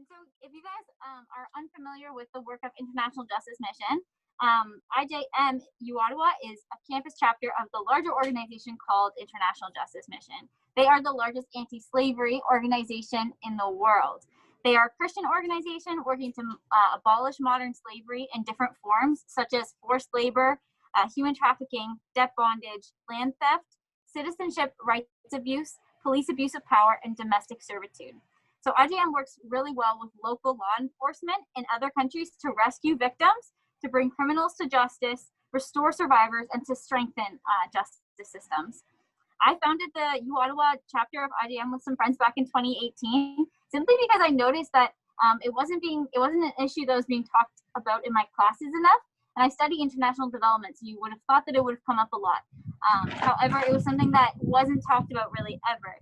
so if you guys are unfamiliar with the work of International Justice Mission, IJM uOttawa is a campus chapter of the larger organization called International Justice Mission. They are the largest anti-slavery organization in the world. They are a Christian organization working to abolish modern slavery in different forms, such as forced labor, human trafficking, debt bondage, land theft, citizenship rights abuse, police abuse of power, and domestic servitude. So IJM works really well with local law enforcement in other countries to rescue victims, to bring criminals to justice, restore survivors, and to strengthen justice systems. I founded the uOttawa chapter of IJM with some friends back in 2018, simply because I noticed that it wasn't an issue that was being talked about in my classes enough. And I study international development, so you would have thought that it would have come up a lot. However, it was something that wasn't talked about really ever.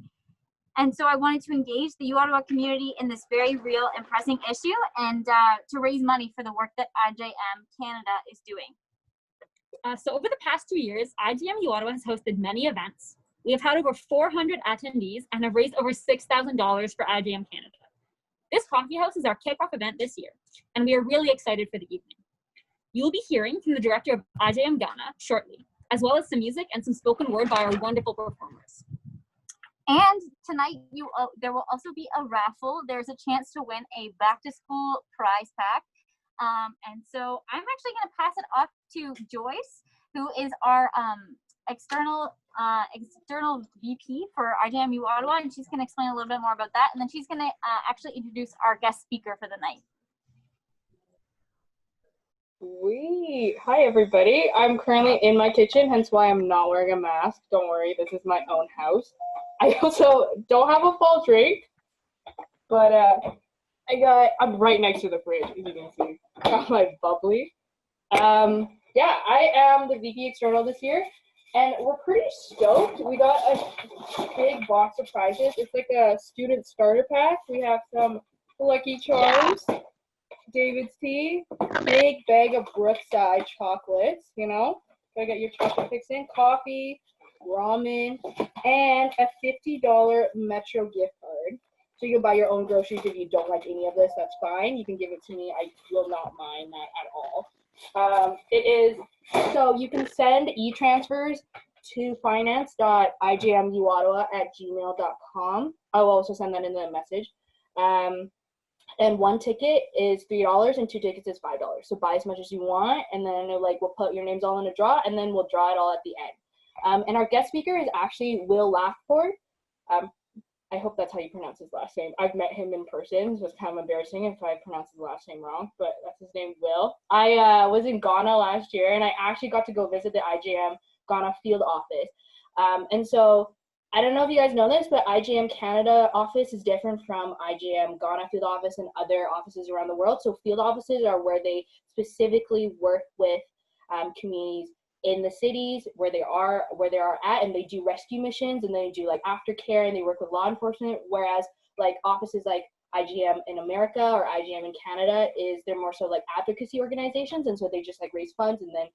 And so I wanted to engage the uOttawa community in this very real and pressing issue, and to raise money for the work that IJM Canada is doing. So over the past 2 years, IJM uOttawa has hosted many events. We have had over 400 attendees and have raised over $6,000 for IJM Canada. This coffee house is our kickoff event this year, and we are really excited for the evening. You will be hearing from the director of IJM Ghana shortly, as well as some music and some spoken word by our wonderful performers. And tonight, there will also be a raffle. There's a chance to win a back-to-school prize pack. And so I'm actually going to pass it off to Joyce, who is our external VP for IJM uOttawa, and she's going to explain a little bit more about that. And then she's going to actually introduce our guest speaker for the night. Sweet. Hi, everybody. I'm currently in my kitchen, hence why I'm not wearing a mask. Don't worry, this is my own house. I also don't have a fall drink, but I'm right next to the fridge, as you can see. Got my bubbly. Yeah, I am the VP External this year, and we're pretty stoked. We got a big box of prizes. It's like a student starter pack. We have some Lucky Charms, David's tea, big bag of Brookside chocolates, you know, gotta get your chocolate fix in, coffee, ramen, and a $50 Metro gift card. So you can buy your own groceries. If you don't like any of this, that's fine. You can give it to me. I will not mind that at all. So you can send e-transfers to finance.ijmuottawa@gmail.com. I will also send that in the message. And one ticket is $3 and 2 tickets is $5. So buy as much as you want, and then we'll put your names all in a draw, and then we'll draw it all at the end. And our guest speaker is actually Will Laughport. I hope that's how you pronounce his last name. I've met him in person, so it's kind of embarrassing if I pronounce his last name wrong, but that's his name, Will. I was in Ghana last year, and I actually got to go visit the IJM Ghana field office. And so I don't know if you guys know this, but IJM Canada office is different from IJM Ghana field office and other offices around the world. So field offices are where they specifically work with communities in the cities where they are at, and they do rescue missions, and they do aftercare, and they work with law enforcement. Whereas offices like IJM in America or IJM in Canada they're more so advocacy organizations, and so they just raise funds and then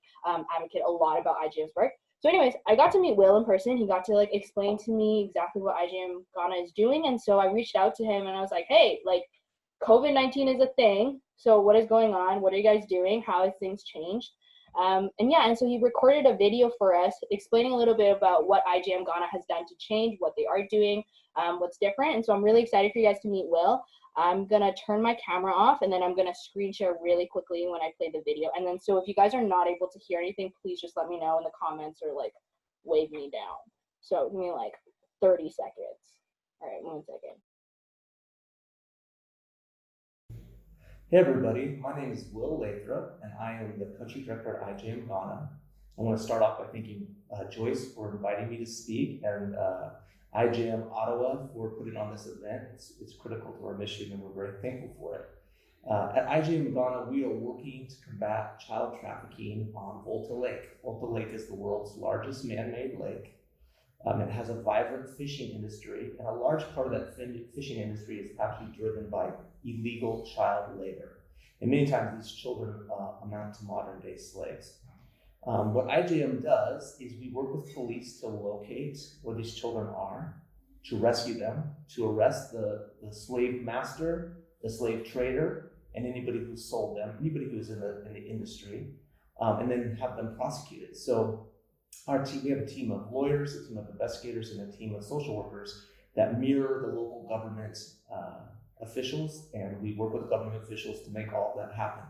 advocate a lot about IJM's work. So anyways, I got to meet Will in person. He got to explain to me exactly what IJM Ghana is doing, and so I reached out to him and I was like, hey, COVID-19 is a thing. So what is going on? What are you guys doing? How has things changed? And so he recorded a video for us explaining a little bit about what IJM Ghana has done to change, what they are doing, what's different. And so I'm really excited for you guys to meet Will. I'm going to turn my camera off, and then I'm going to screen share really quickly when I play the video. And then so if you guys are not able to hear anything, please just let me know in the comments or wave me down. So give me 30 seconds. All right, 1 second. Hey everybody, my name is Will Lathrop, and I am the Country Director at IJM Ghana. I want to start off by thanking Joyce for inviting me to speak, and IJM Ottawa for putting on this event. It's critical to our mission, and we're very thankful for it. At IJM Ghana, we are working to combat child trafficking on Volta Lake. Volta Lake is the world's largest man-made lake. It has a vibrant fishing industry, and a large part of that fishing industry is actually driven by illegal child labor. And many times these children amount to modern-day slaves. What IJM does is we work with police to locate where these children are, to rescue them, to arrest the slave master, the slave trader, and anybody who sold them, anybody who was in the industry, and then have them prosecuted. So our team, we have a team of lawyers, a team of investigators, and a team of social workers that mirror the local government officials, and we work with government officials to make all of that happen.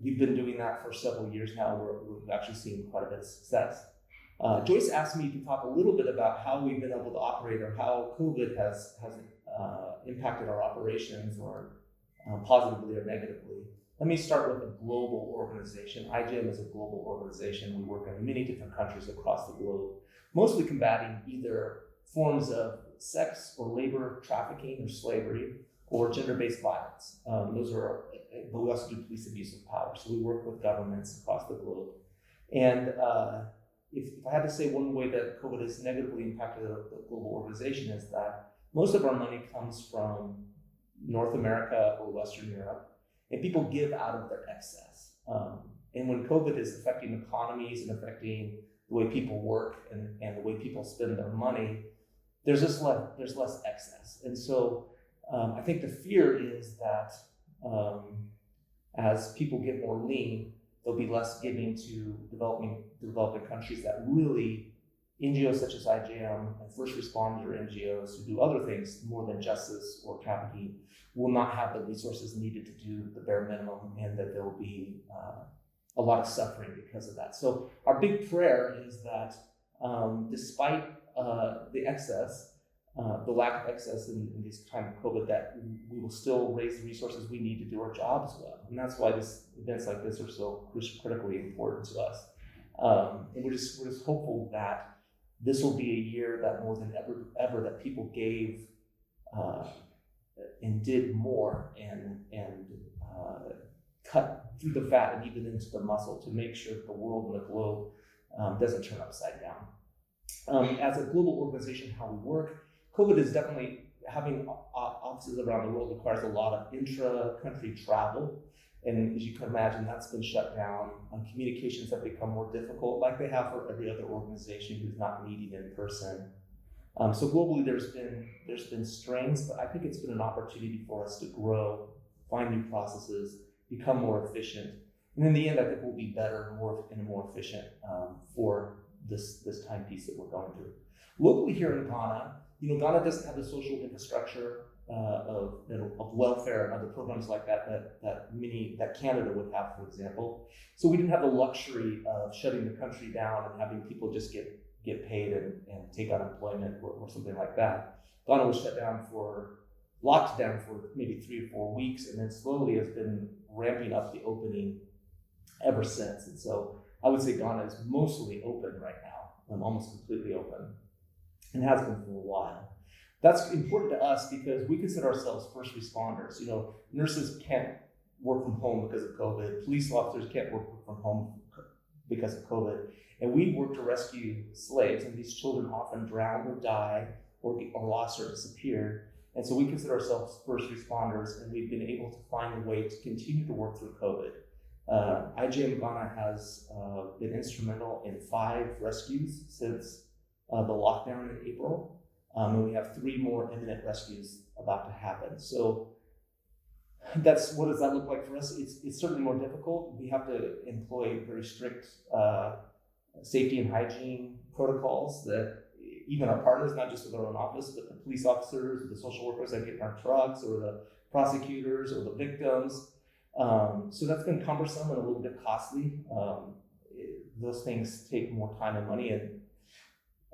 We've been doing that for several years now. We've actually seen quite a bit of success. Joyce asked me to talk a little bit about how we've been able to operate, or how COVID has impacted our operations, or positively or negatively. Let me start with a global organization. IJM is a global organization. We work in many different countries across the globe, mostly combating either forms of sex or labor trafficking or slavery or gender-based violence. But we also do police abuse of power. So we work with governments across the globe. And if I had to say one way that COVID has negatively impacted the global organization, is that most of our money comes from North America or Western Europe, and people give out of their excess. And when COVID is affecting economies and affecting the way people work and the way people spend their money, there's less excess. And so I think the fear is that as people get more lean, there'll be less giving to developing countries that really, NGOs such as IJM and first responder NGOs who do other things more than justice or trafficking will not have the resources needed to do the bare minimum, and that there will be a lot of suffering because of that. So our big prayer is that despite the excess, the lack of excess in this time of COVID, that we will still raise the resources we need to do our jobs well. And that's why events like this are so critically important to us. And we're just hopeful that this will be a year that more than ever that people gave and did more and cut through the fat and even into the muscle to make sure that the world and the globe doesn't turn upside down. As a global organization, how we work, COVID is definitely, having offices around the world requires a lot of intra-country travel. And as you can imagine, that's been shut down. Communications have become more difficult, like they have for every other organization who's not meeting in person. So globally, there's been strains, but I think it's been an opportunity for us to grow, find new processes, become more efficient. And in the end, I think we'll be better, more efficient for this timepiece that we're going through. Locally here in Ghana, Ghana doesn't have the social infrastructure of welfare and other programs like that Canada would have, for example. So we didn't have the luxury of shutting the country down and having people just get paid and take unemployment or something like that. Ghana was locked down for maybe 3 or 4 weeks, and then slowly has been ramping up the opening ever since. And so I would say Ghana is mostly open right now, almost completely open, and has been for a while. That's important to us because we consider ourselves first responders. Nurses can't work from home because of COVID. Police officers can't work from home because of COVID. And we work to rescue slaves, and these children often drown or die or lost or disappeared. And so we consider ourselves first responders, and we've been able to find a way to continue to work through COVID. IJM Ghana has been instrumental in 5 rescues since the lockdown in April. And we have 3 more imminent rescues about to happen. So what does that look like for us? It's certainly more difficult. We have to employ very strict safety and hygiene protocols that even our partners, not just with our own office, but the police officers, the social workers that get in our trucks, or the prosecutors, or the victims. So that's been cumbersome and a little bit costly. Those things take more time and money, and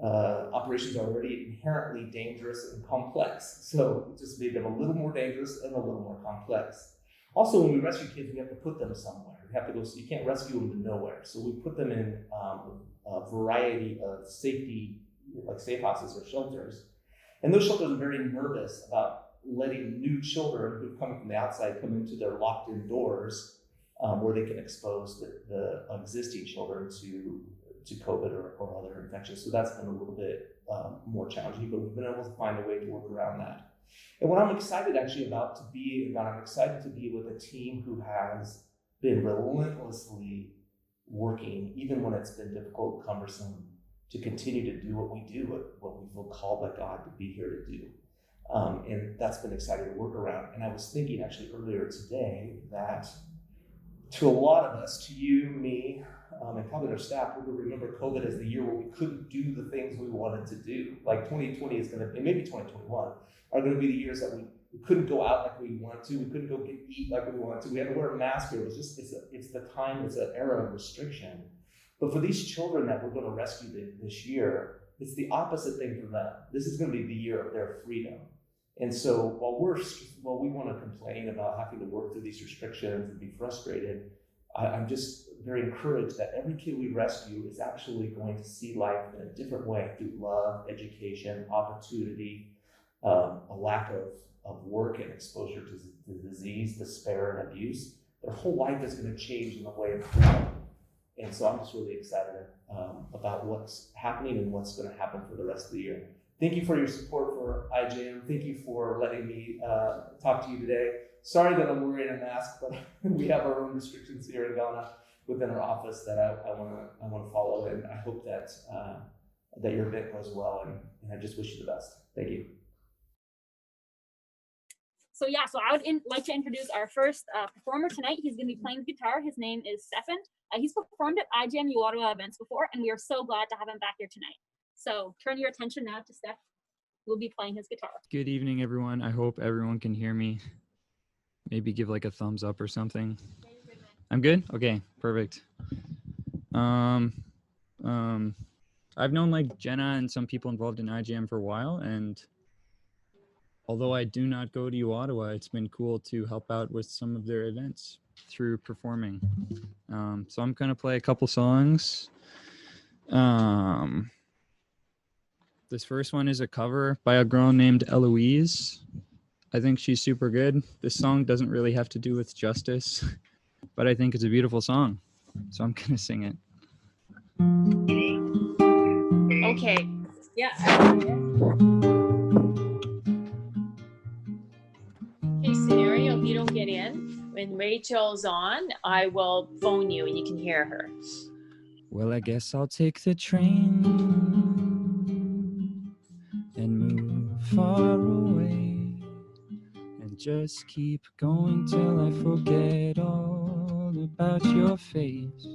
operations are already inherently dangerous and complex. So it just made them a little more dangerous and a little more complex. Also, when we rescue kids, we have to put them somewhere. We have to go, so you can't rescue them to nowhere. So we put them in a variety of safety, like safe houses or shelters. And those shelters are very nervous about letting new children who've come from the outside come into their locked-in doors where they can expose the existing children to COVID or other infections. So that's been a little bit more challenging, but we've been able to find a way to work around that. And what I'm excited actually about to be in Ghana, I'm excited to be with a team who has been relentlessly working, even when it's been difficult, cumbersome, to continue to do what we do, what we feel called by God to be here to do. And that's been exciting to work around. And I was thinking actually earlier today that to a lot of us, to you, me, and probably our staff, we're going to remember COVID as the year where we couldn't do the things we wanted to do. Like 2020 is going to, and maybe 2021, are going to be the years that we couldn't go out like we wanted to. We couldn't go eat like we wanted to. We had to wear a mask here. It was just, it's the time, it's an era of restriction. But for these children that we're going to rescue this year, it's the opposite thing for them. This is going to be the year of their freedom. And so while we want to complain about having to work through these restrictions and be frustrated, I'm just very encouraged that every kid we rescue is actually going to see life in a different way through love, education, opportunity, a lack of work and exposure to disease, despair, and abuse. Their whole life is going to change in the way of freedom. And so I'm just really excited about what's happening and what's going to happen for the rest of the year. Thank you for your support for IJM. Thank you for letting me talk to you today. Sorry that I'm wearing a mask, but we have our own restrictions here in Ghana within our office that I want to follow, and I hope that that your event goes well, and I just wish you the best. Thank you. So yeah, so I would like to introduce our first performer tonight. He's going to be playing the guitar. His name is Stefan. He's performed at IJM uOttawa events before, and we are so glad to have him back here tonight. So turn your attention now to Steph. We'll be playing his guitar. Good evening, everyone. I hope everyone can hear me. Maybe give like a thumbs up or something. I'm good? Okay, perfect. I've known like Jenna and some people involved in IJM for a while, and although I do not go to uOttawa, it's been cool to help out with some of their events through performing. So I'm gonna play a couple songs. This first one is a cover by a girl named Eloise. I think she's super good. This song doesn't really have to do with justice, but I think it's a beautiful song. So I'm gonna sing it. Okay. Yeah. Okay, scenario, if you don't get in, when Rachel's on, I will phone you and you can hear her. Well, I guess I'll take the train and move far away and just keep going till I forget all about your face.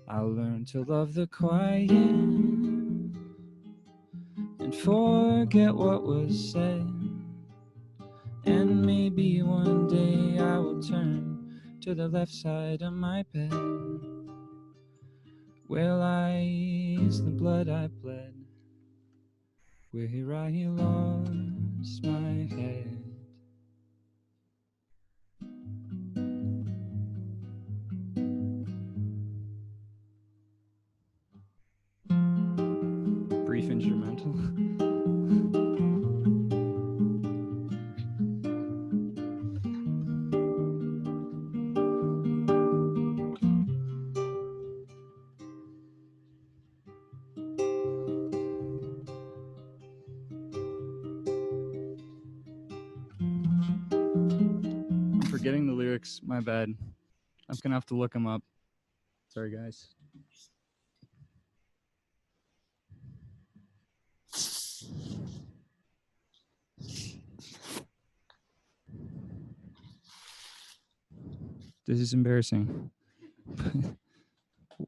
I'll learn to love the quiet and forget what was said, and maybe one day I will turn to the left side of my bed where lies the blood I bled, where I lost my head. Brief instrumental. I'm forgetting the lyrics, my bad. I'm gonna have to look them up. Sorry, guys. This is embarrassing.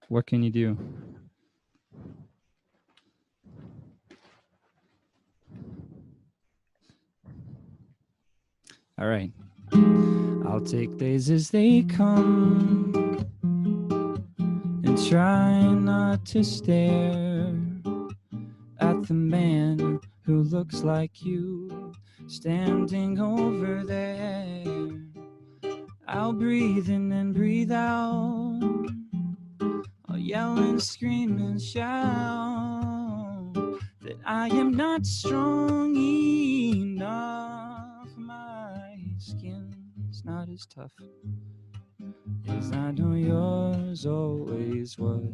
What can you do? All right. I'll take days as they come and try not to stare at the man who looks like you standing over there. I'll breathe in and breathe out. I'll yell and scream and shout that I am not strong enough. My skin's not as tough as I know yours always was.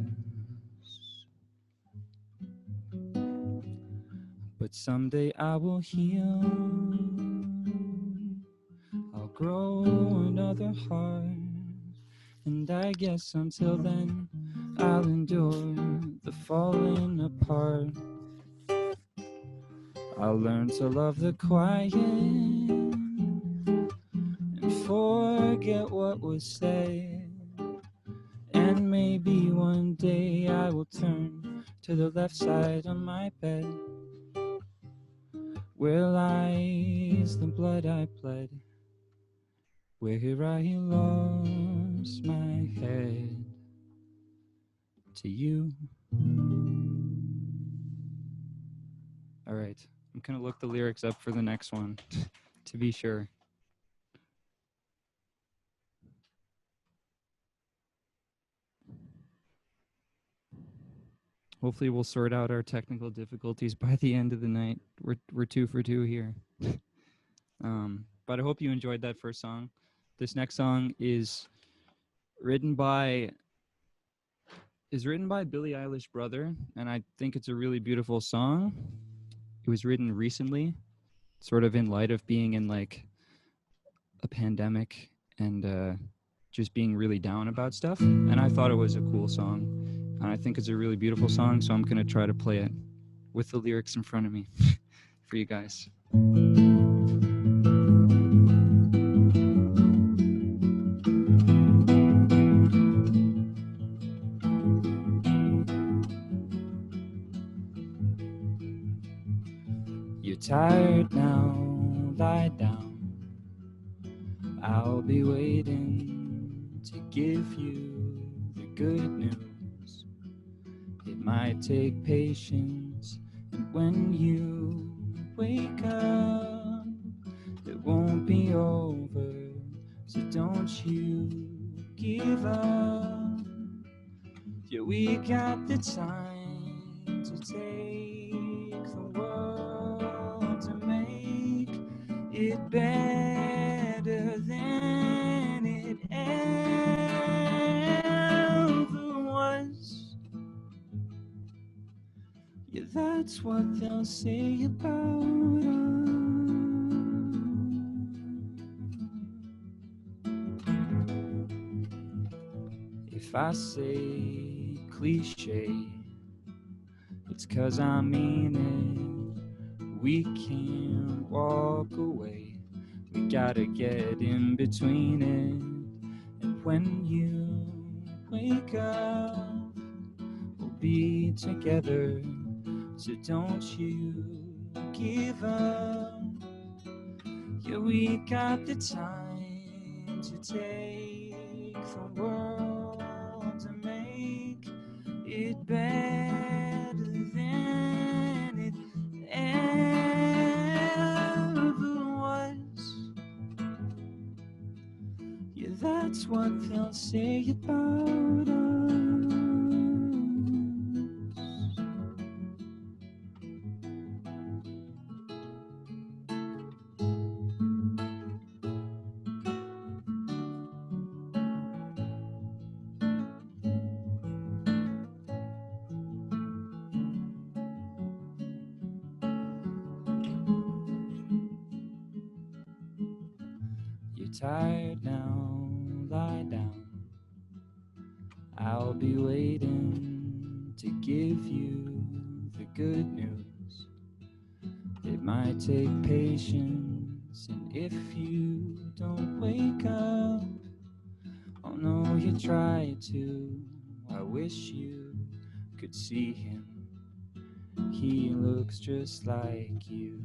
But someday I will heal. I'll grow another heart, and I guess until then I'll endure falling apart. I'll learn to love the quiet and forget what was said. And maybe one day I will turn to the left side of my bed, where lies the blood I bled, where I lost my head to you. All right, I'm gonna look the lyrics up for the next one to be sure. Hopefully we'll sort out our technical difficulties by the end of the night. We're 2 for 2 here. But I hope you enjoyed that first song. This next song is written by Billie Eilish's brother, and I think it's a really beautiful song. It was written recently, sort of in light of being in like a pandemic and just being really down about stuff. And I thought it was a cool song. And I think it's a really beautiful song, so I'm going to try to play it with the lyrics in front of me for you guys. You're tired now, lie down. I'll be waiting to give you the good news. It might take patience, and when you wake up, it won't be over, so don't you give up. Yeah, we got the time to take the world to make it better than it ever was. Yeah, that's what they'll say about us. If I say cliche, it's 'cause I mean it. We can't walk away, we gotta get in between it. And when you wake up, we'll be together, so don't you give up. Yeah, we got the time to take the world to make it better than it ever was. Yeah, that's what they'll say about us. You're tired now, lie down. I'll be waiting to give you the good news. It might take patience, and if you don't wake up, oh no, you try to. I wish you could see him. He looks just like you.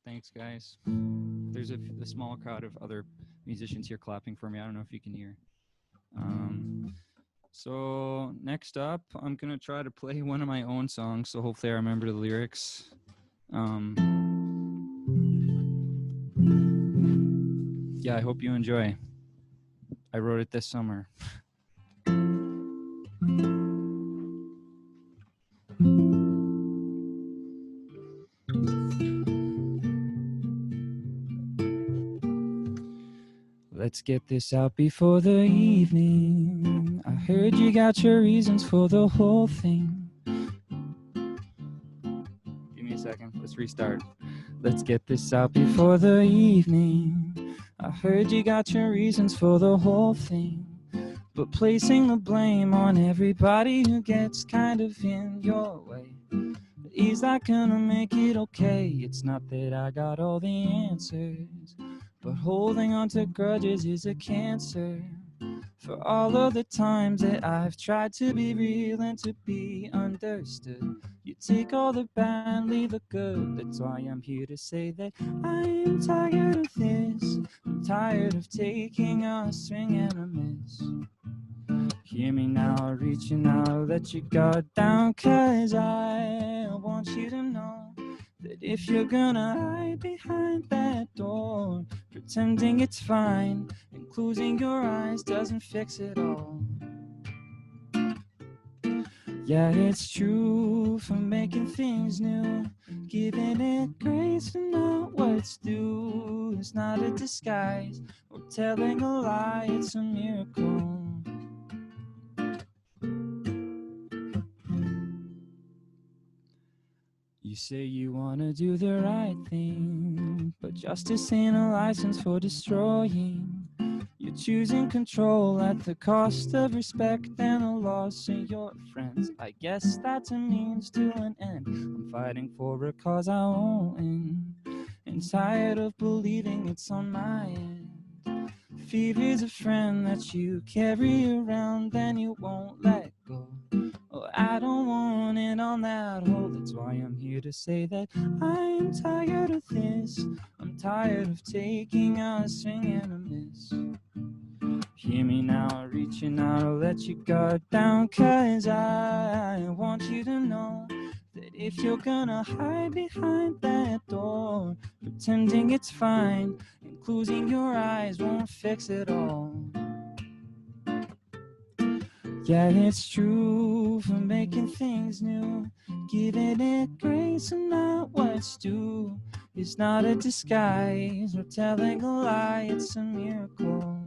Thanks, guys. There's a small crowd of other musicians here clapping for me. I don't know if you can hear. So next up, I'm gonna try to play one of my own songs. So hopefully I remember the lyrics. Yeah, I hope you enjoy. I wrote it this summer. Let's get this out before the evening. I heard you got your reasons for the whole thing. Give me a second, let's restart. Let's get this out before the evening. I heard you got your reasons for the whole thing, but placing the blame on everybody who gets kind of in your way, is that gonna make it okay? It's not that I got all the answers, but holding on to grudges is a cancer. For all of the times that I've tried to be real and to be understood, you take all the bad, leave the good. That's why I'm here to say that I am tired of this. I'm tired of taking a swing and a miss. Hear me now, reaching out, let your guard down, 'cause I want you to know that if you're gonna hide behind that door, pretending it's fine and closing your eyes doesn't fix it all. Yeah, it's true for making things new, giving it grace and not what's due. It's not a disguise or telling a lie, it's a miracle. You say you wanna do the right thing, but justice ain't a license for destroying. You're choosing control at the cost of respect and a loss in your friends. I guess that's a means to an end. I'm fighting for a cause I own, and tired of believing it's on my end. Fear is a friend that you carry around and you won't let go. Oh, I don't want it on that hole. That's why I'm here to say that I'm tired of this. I'm tired of taking a swing and a miss. Hear me now, reaching out, I'll let your guard down, 'cause I want you to know that if you're gonna hide behind that door, pretending it's fine and closing your eyes won't fix it all. Yeah, it's true for making things new, giving it grace and not what's due. It's not a disguise or telling a lie, it's a miracle.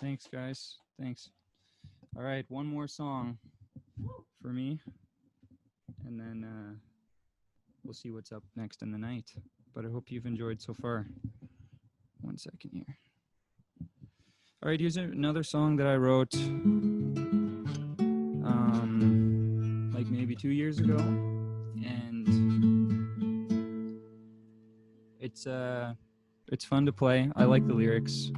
Thanks, guys. Thanks. All right, one more song for me, and then we'll see what's up next in the night. But I hope you've enjoyed so far. 1 second here. All right, here's another song that I wrote like maybe 2 years ago, and it's fun to play. I like the lyrics.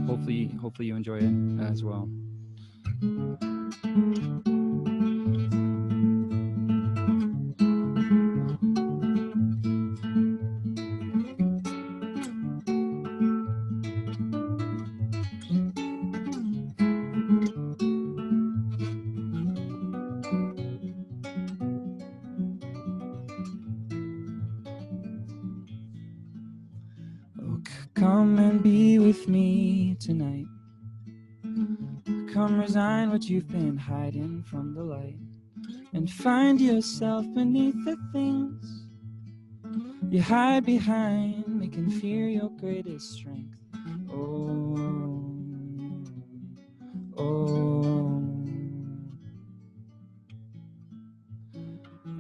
Hopefully you enjoy it as well. Oh, come and be with me tonight. Come resign what you've been hiding from the light, and find yourself beneath the things you hide behind, making fear your greatest strength. Oh, oh,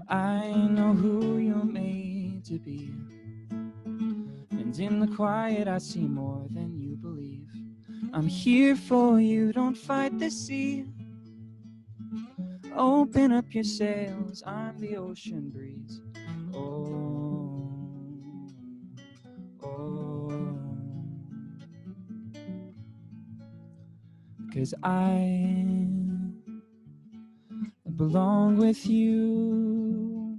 I know who you're made to be, and in the quiet I see more than you believe. I'm here for you, don't fight the sea. Open up your sails, I'm the ocean breeze. Oh, oh, 'cause I belong with you.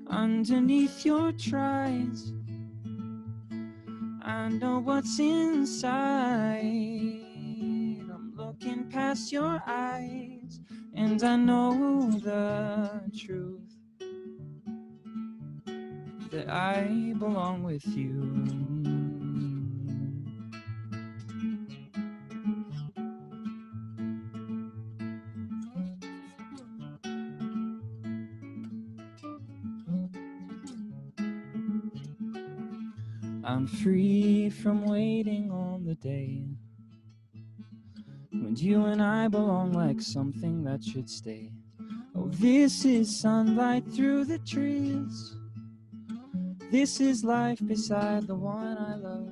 Underneath your tries, I know what's inside. I'm looking past your eyes, and I know the truth, that I belong with you. I'm free from waiting on the day when you and I belong like something that should stay. Oh, this is sunlight through the trees. This is life beside the one I love.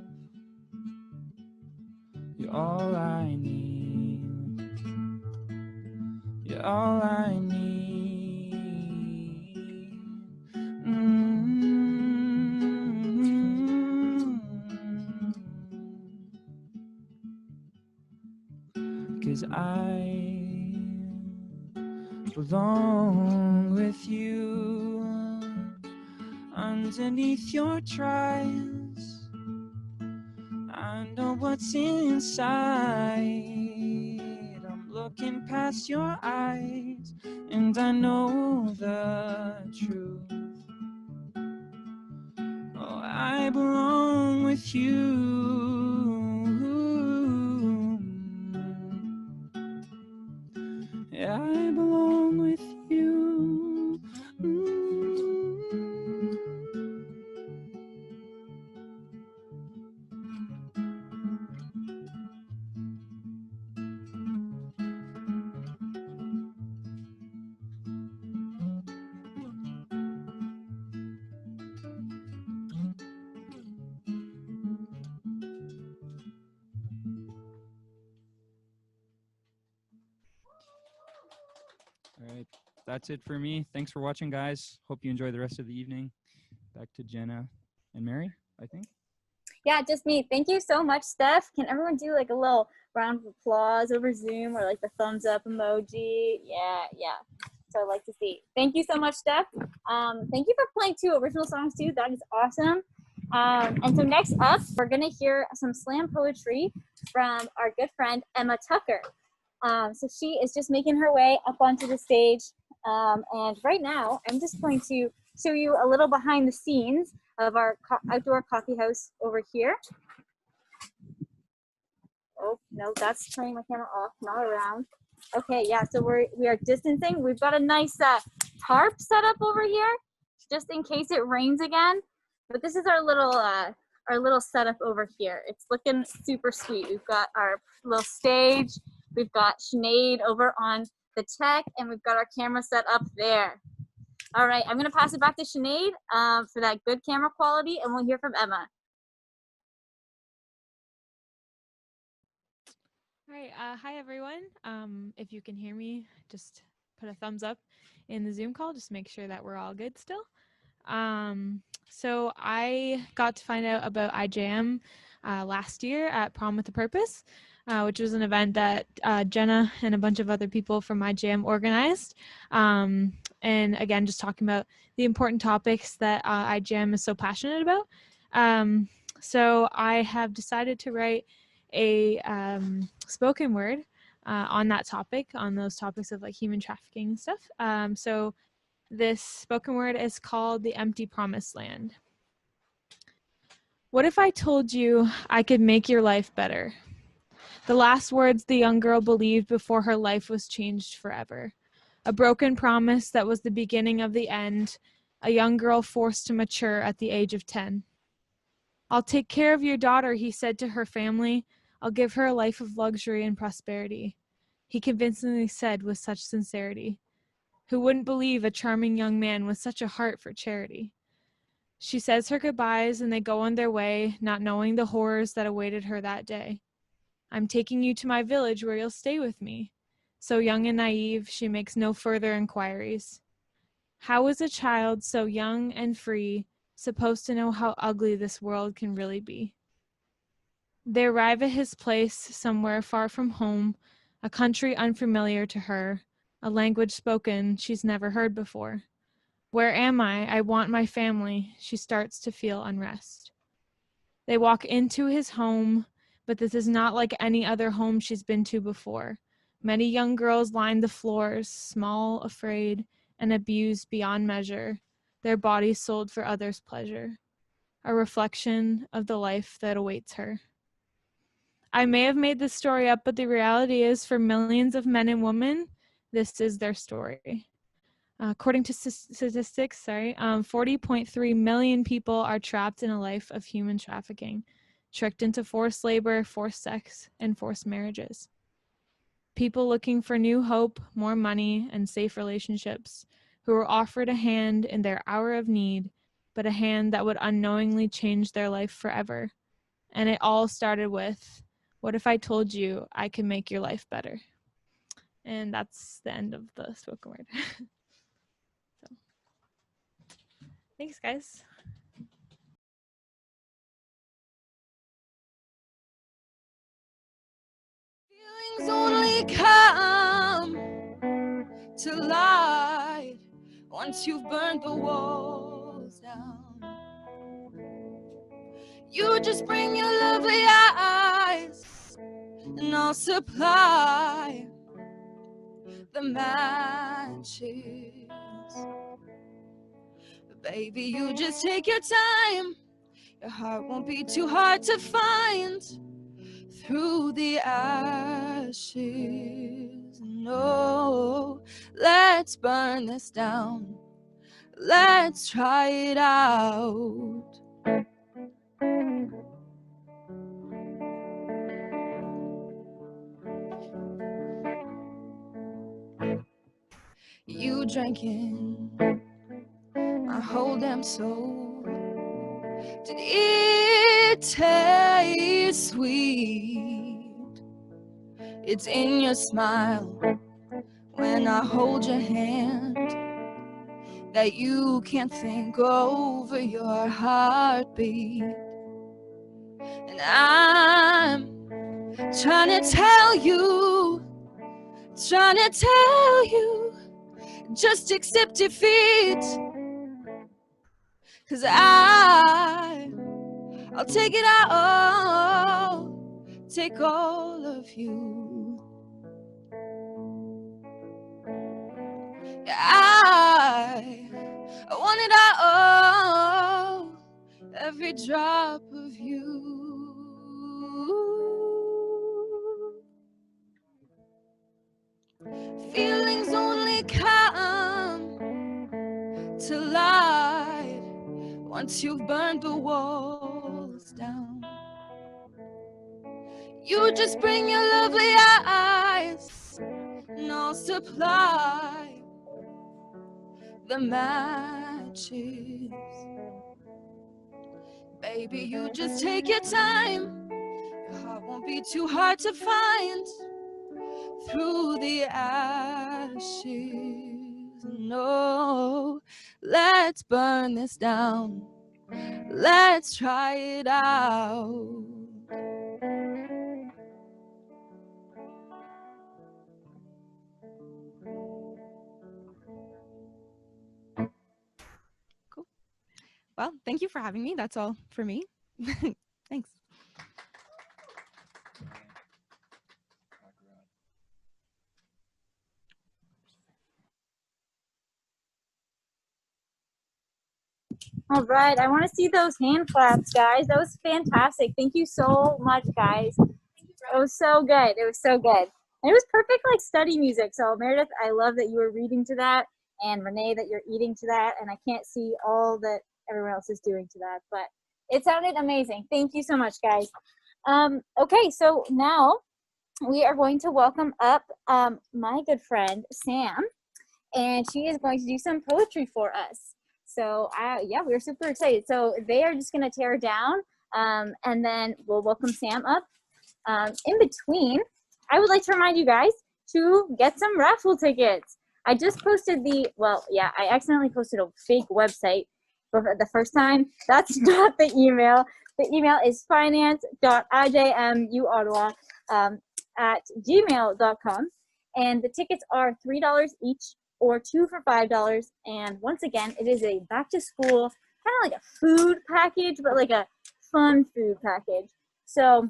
You're all I need. You're all I need. Mm-hmm. 'Cause I belong with you. Underneath your tries, I know what's inside. I'm looking past your eyes, and I know the truth. Oh, I belong with you. Yeah, I belong with you. All right, that's it for me. Thanks for watching, guys. Hope you enjoy the rest of the evening. Back to Jenna and Mary, I think. Yeah, just me. Thank you so much, Steph. Can everyone do like a little round of applause over Zoom, or like the thumbs up emoji? Yeah. So I'd like to see. Thank you so much, Steph. Thank you for playing 2 original songs too. That is awesome. And so next up, we're gonna hear some slam poetry from our good friend Emma Tucker. So she is just making her way up onto the stage. And right now, I'm just going to show you a little behind the scenes of our outdoor coffee house over here. Oh, no, that's turning my camera off, not around. Okay, yeah, so we are distancing. We've got a nice tarp set up over here, just in case it rains again. But this is our little setup over here. It's looking super sweet. We've got our little stage. We've got Sinead over on the tech, and we've got our camera set up there. All right, I'm gonna pass it back to Sinead for that good camera quality, and we'll hear from Emma. All right, hi everyone. If you can hear me, just put a thumbs up in the Zoom call, just make sure that we're all good still. So I got to find out about IJM last year at Prom with a Purpose, which was an event that Jenna and a bunch of other people from IJM organized. And again, just talking about the important topics that IJM is so passionate about. So I have decided to write a spoken word on that topic, on those topics of like human trafficking and stuff. So this spoken word is called The Empty Promised Land. What if I told you I could make your life better? The last words the young girl believed before her life was changed forever. A broken promise that was the beginning of the end, a young girl forced to mature at the age of 10. I'll take care of your daughter, he said to her family. I'll give her a life of luxury and prosperity. He convincingly said with such sincerity. Who wouldn't believe a charming young man with such a heart for charity? She says her goodbyes and they go on their way, not knowing the horrors that awaited her that day. I'm taking you to my village where you'll stay with me. So young and naive, she makes no further inquiries. How is a child so young and free supposed to know how ugly this world can really be? They arrive at his place somewhere far from home, a country unfamiliar to her, a language spoken she's never heard before. Where am I? I want my family. She starts to feel unrest. They walk into his home, but this is not like any other home she's been to before. Many young girls line the floors, small, afraid, and abused beyond measure, their bodies sold for others' pleasure, a reflection of the life that awaits her. I may have made this story up, but the reality is for millions of men and women, this is their story. According to statistics, 40.3 million people are trapped in a life of human trafficking, tricked into forced labor, forced sex, and forced marriages. People looking for new hope, more money, and safe relationships, who were offered a hand in their hour of need, but a hand that would unknowingly change their life forever. And it all started with, what if I told you I could make your life better? And that's the end of the spoken word. So, thanks, guys. Feelings only come to light once you've burned the walls down. You just bring your lovely eyes and I'll supply the matches. But baby, you just take your time. Your heart won't be too hard to find through the ashes. No, let's burn this down. Let's try it out. You drinking my whole damn soul. Did it taste sweet? It's in your smile when I hold your hand, that you can't think over your heartbeat. And I'm trying to tell you, just accept defeat. 'Cause I'll take it all, take all of you. I want it all, every drop of you. Feelings only come to light once you've burned the walls down. You just bring your lovely eyes and I'll supply the matches. Baby, you just take your time. Your heart won't be too hard to find through the ashes. No, let's burn this down. Let's try it out. Cool. Well, thank you for having me. That's all for me. Thanks. All right, I want to see those hand claps, guys. That was fantastic. Thank you so much, guys. It was so good. It was so good. And it was perfect, like, study music. So, Meredith, I love that you were reading to that, and Renee, that you're eating to that, and I can't see all that everyone else is doing to that, but it sounded amazing. Thank you so much, guys. Okay, so now we are going to welcome up my good friend, Sam, and she is going to do some poetry for us. So yeah, we're super excited. So they are just gonna tear down, and then we'll welcome Sam up. In between, I would like to remind you guys to get some raffle tickets. I just posted I accidentally posted a fake website for the first time. That's not the email. The email is finance.ijmuottawa@gmail.com, and the tickets are $3 each, or 2 for $5. And once again, it is a back to school, kind of like a food package, but like a fun food package. So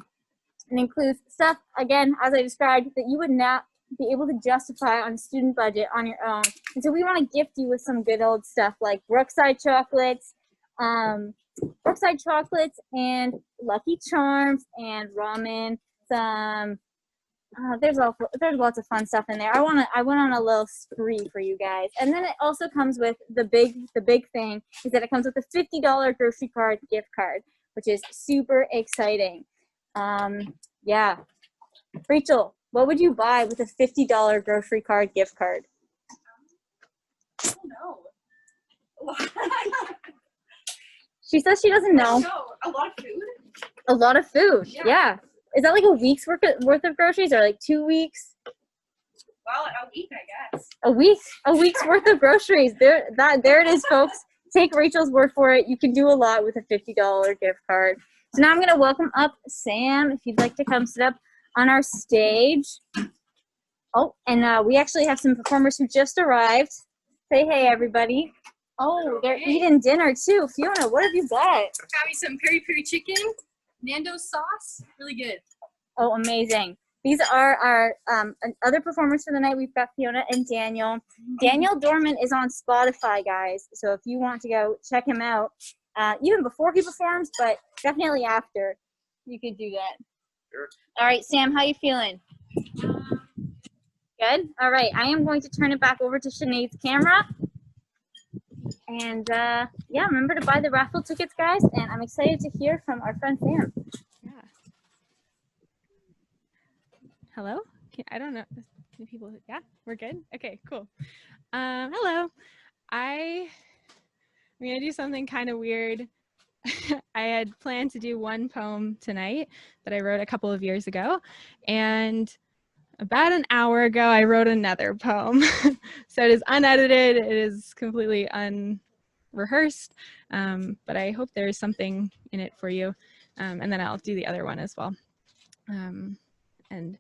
it includes stuff, again, as I described, that you would not be able to justify on a student budget on your own. And so we want to gift you with some good old stuff like Brookside chocolates, and Lucky Charms and ramen. Some there's lots of fun stuff in there. I went on a little spree for you guys. And then it also comes with the big thing is that it comes with a $50 grocery card gift card, which is super exciting. Yeah. Rachel, what would you buy with a $50 grocery card gift card? I don't know. She says she doesn't know. No, a lot of food. A lot of food. Yeah. Yeah. Is that like a week's worth of groceries, or like 2 weeks? Well, a week, I guess. A week's worth of groceries. There it is, folks. Take Rachel's word for it. You can do a lot with a $50 gift card. So now I'm gonna welcome up Sam, if you'd like to come sit up on our stage. Oh, and we actually have some performers who just arrived. Say hey, everybody. Oh, they're eating dinner too. Fiona, what have you got? Got me some peri peri chicken, Nando's sauce, really good. Oh, amazing. These are our other performers for the night. We've got Fiona and Daniel. Daniel Dorman is on Spotify, guys. So if you want to go check him out, even before he performs, but definitely after, you could do that. Sure. All right, Sam, how you feeling? Good? All right, I am going to turn it back over to Sinead's camera. And yeah, remember to buy the raffle tickets, guys. And I'm excited to hear from our friend Sam. Yeah. Hello? I don't know. Can people? Yeah, we're good. Okay, cool. Hello. I'm gonna do something kind of weird. I had planned to do one poem tonight that I wrote a couple of years ago, and about an hour ago I wrote another poem. So it is unedited, it is completely unrehearsed, but I hope there is something in it for you, and then I'll do the other one as well. And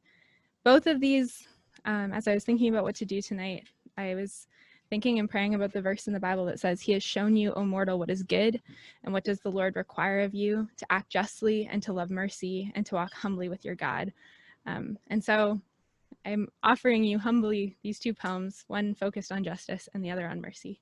both of these, as I was thinking about what to do tonight, I was thinking and praying about the verse in the Bible that says, "He has shown you, O mortal, what is good, and what does the Lord require of you? To act justly and to love mercy and to walk humbly with your God." And so I'm offering you humbly these two poems, one focused on justice and the other on mercy.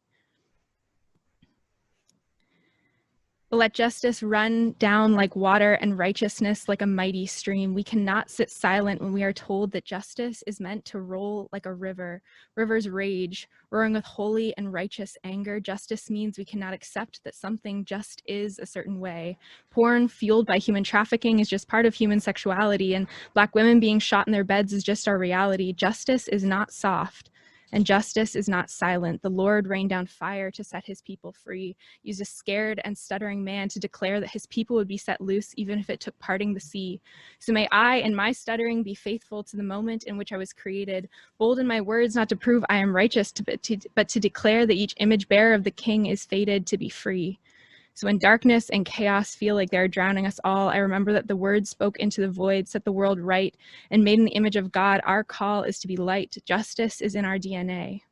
Let justice run down like water and righteousness like a mighty stream. We cannot sit silent when we are told that justice is meant to roll like a river. Rivers rage, roaring with holy and righteous anger. Justice means we cannot accept that something just is a certain way. Porn fueled by human trafficking is just part of human sexuality, and Black women being shot in their beds is just our reality. Justice is not soft. And justice is not silent. The Lord rained down fire to set his people free, used a scared and stuttering man to declare that his people would be set loose even if it took parting the sea. So may I, in my stuttering, be faithful to the moment in which I was created, bold in my words, not to prove I am righteous, but to declare that each image bearer of the King is fated to be free. So when darkness and chaos feel like they're drowning us all, I remember that the word spoke into the void, set the world right, and made in the image of God. Our call is to be light. Justice is in our DNA.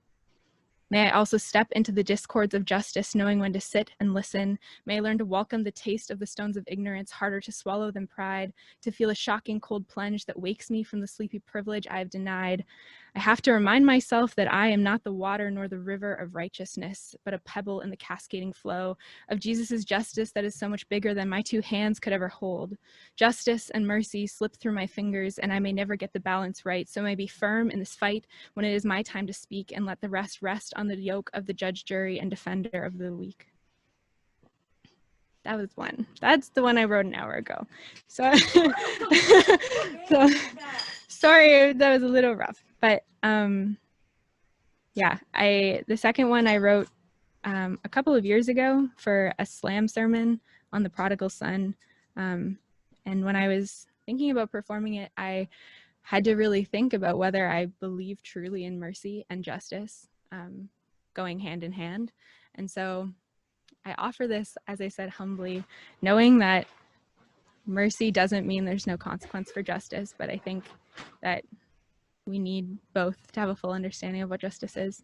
May I also step into the discords of justice, knowing when to sit and listen. May I learn to welcome the taste of the stones of ignorance, harder to swallow than pride, to feel a shocking cold plunge that wakes me from the sleepy privilege I have denied. I have to remind myself that I am not the water nor the river of righteousness, but a pebble in the cascading flow of Jesus's justice that is so much bigger than my two hands could ever hold. Justice and mercy slip through my fingers, and I may never get the balance right, so may I be firm in this fight when it is my time to speak, and let the rest rest on the yoke of the judge, jury, and defender of the weak. That was one. That's the one I wrote an hour ago. So, so sorry, that was a little rough. But yeah, the second one I wrote a couple of years ago for a slam sermon on the prodigal son. And when I was thinking about performing it, I had to really think about whether I believe truly in mercy and justice going hand in hand. And so I offer this, as I said, humbly, knowing that mercy doesn't mean there's no consequence for justice, but I think that we need both to have a full understanding of what justice is.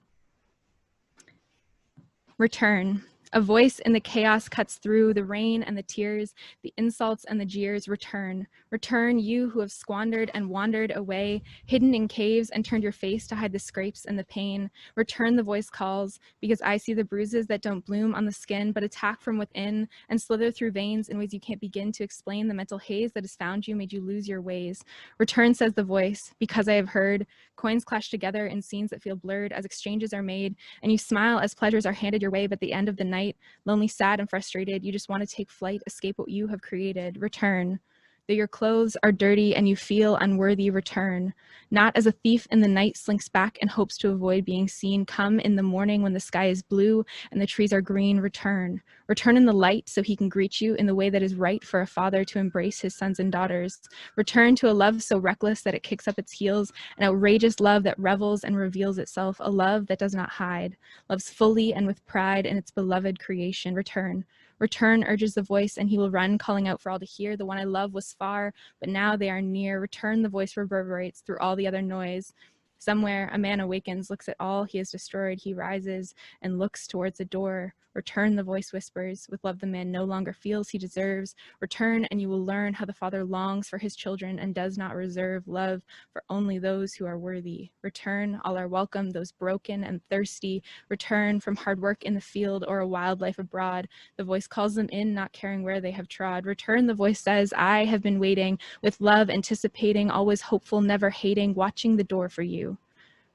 Return. A voice in the chaos cuts through the rain and the tears, the insults and the jeers. Return, return, you who have squandered and wandered away, hidden in caves and turned your face to hide the scrapes and the pain. Return, the voice calls, because I see the bruises that don't bloom on the skin, but attack from within and slither through veins in ways you can't begin to explain. The mental haze that has found you made you lose your ways. Return, says the voice, because I have heard. Coins clash together in scenes that feel blurred as exchanges are made, and you smile as pleasures are handed your way, but at the end of the night, lonely, sad, and frustrated, you just want to take flight, escape what you have created. Return. Though your clothes are dirty and you feel unworthy, return. Not as a thief in the night slinks back and hopes to avoid being seen. Come in the morning when the sky is blue and the trees are green. Return. Return in the light so he can greet you in the way that is right for a father to embrace his sons and daughters. Return to a love so reckless that it kicks up its heels, an outrageous love that revels and reveals itself, a love that does not hide, loves fully and with pride in its beloved creation. Return. Return, urges the voice, and he will run, calling out for all to hear. The one I love was far, but now they are near. Return, the voice reverberates through all the other noise. Somewhere, a man awakens, looks at all he has destroyed. He rises and looks towards the door. Return, the voice whispers. With love the man no longer feels he deserves. Return, and you will learn how the father longs for his children and does not reserve love for only those who are worthy. Return, all are welcome, those broken and thirsty. Return from hard work in the field or a wild life abroad. The voice calls them in, not caring where they have trod. Return, the voice says, I have been waiting, with love anticipating, always hopeful, never hating, watching the door for you.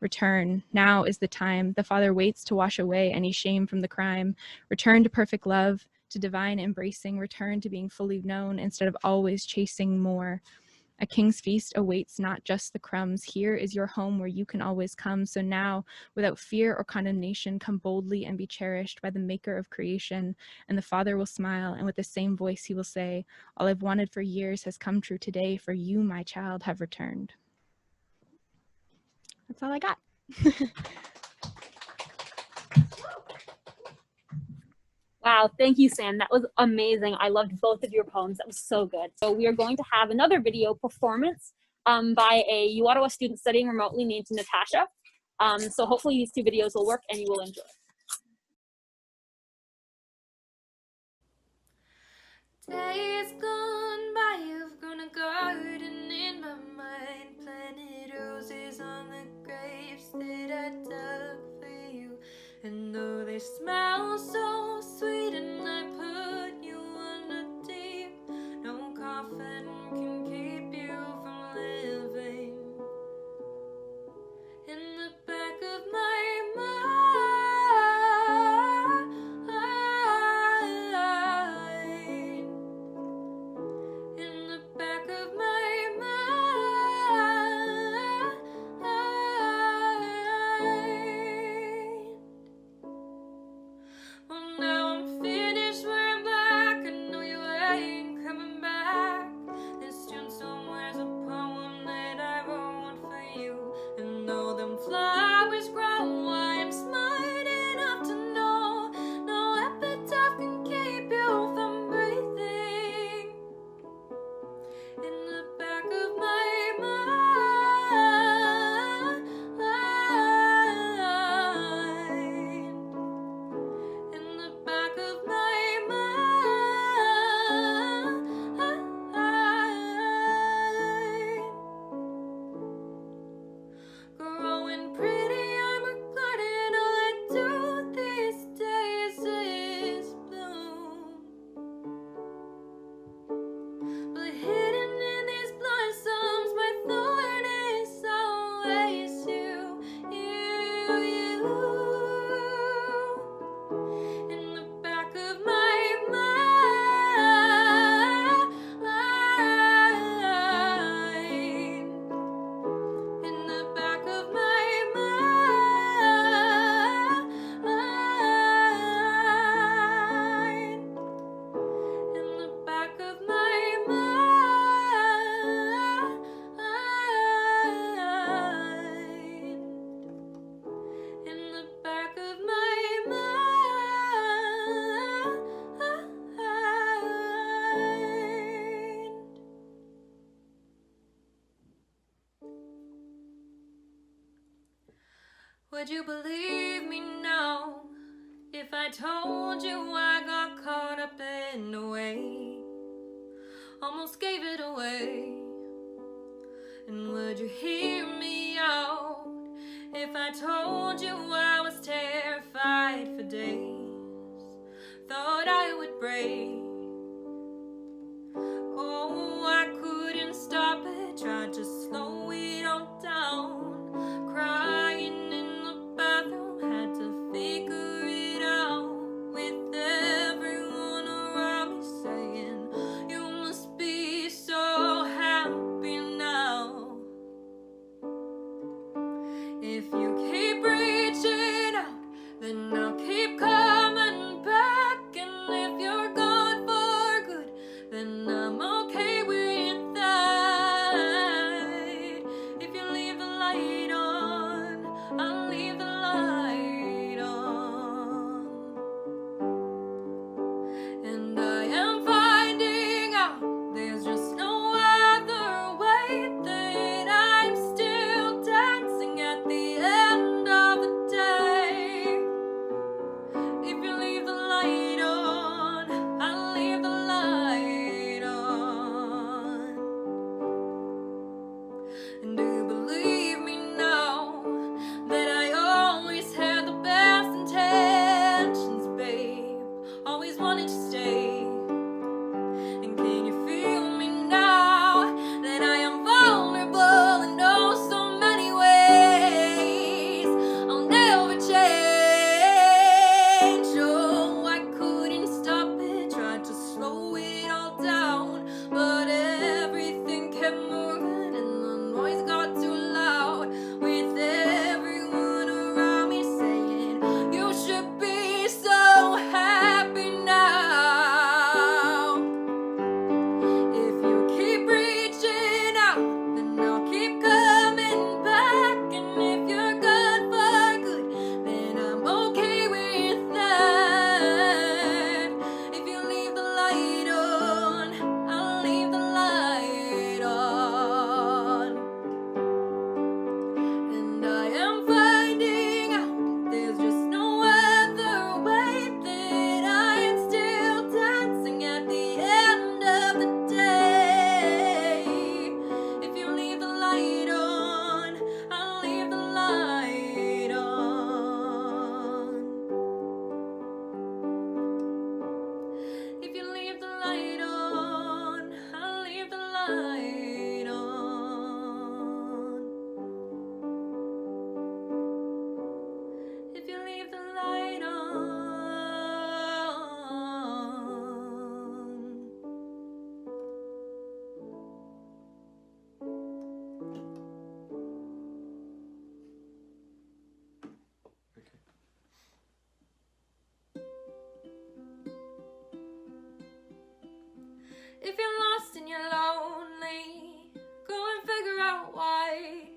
Return, now is the time. The Father waits to wash away any shame from the crime. Return to perfect love, to divine embracing. Return to being fully known instead of always chasing more. A king's feast awaits not just the crumbs. Here is your home where you can always come. So now, without fear or condemnation, come boldly and be cherished by the maker of creation. And the Father will smile, and with the same voice he will say, all I've wanted for years has come true today, for you, my child, have returned. That's all I got. Wow, thank you, Sam. That was amazing. I loved both of your poems. That was so good. So we are going to have another video performance by a uOttawa student studying remotely named Natasha. So hopefully these two videos will work and you will enjoy. Days gone by, you've grown a garden in my mind, planted roses on the graves that I dug for you. And though they smell so sweet and I put you under deep, no coffin can keep you from living. In the back of my mind, in the back of my mind. Well, now I'm finished wearing black. I know you ain't coming back. This tune somewhere's a poem that I wrote for you. And though them flowers grow, I am smart enough to know no epitaph can keep you from breathing. In the back of my mind, in the back of my mind. Growing pretty, I'm a garden. All I do these days is bloom. But hidden in these blossoms, my thorn is always you. In the back of my mind, in the back of my mind, in the back of my mind, in the back of my mind. Would you believe me now If I told you I got caught up in a way, almost gave it away, and would you hear me out if I told you I was terrified for days, thought I would break? Oh, I couldn't stop it, tried to slow it all down, crying in the bathroom, had to figure it out with everyone around me saying, you must be so happy now. If you keep reaching out, then I'll keep coming back, and if you're gone for good, then I'm okay with that. If you leave the light on, I'll leave the light on. And I am finding out there's just no other way, that I'm still dancing at the end of the day. If you leave the light on, I'll leave the light on. And do you believe me now that I always had the best intentions, babe? Always wanted to stay. And can you feel me now that I am vulnerable in oh so many ways? I'll never change. Oh, I couldn't stop it, tried to slow it all down, but everything kept moving and the noise got too loud, with everyone around me saying, you should be so happy now. If you keep reaching out, then I'll keep coming back, and if you're gone for good, then I'm okay with that. If you leave the light on, I'll leave the light on. And I am finding out there's just no other way, that I am still dancing at the end of the day. If you leave the light on, I'll leave the light on. If you leave the light on, I'll leave the light on. If you leave the light on. If you're lost and you're lonely, go and figure out why.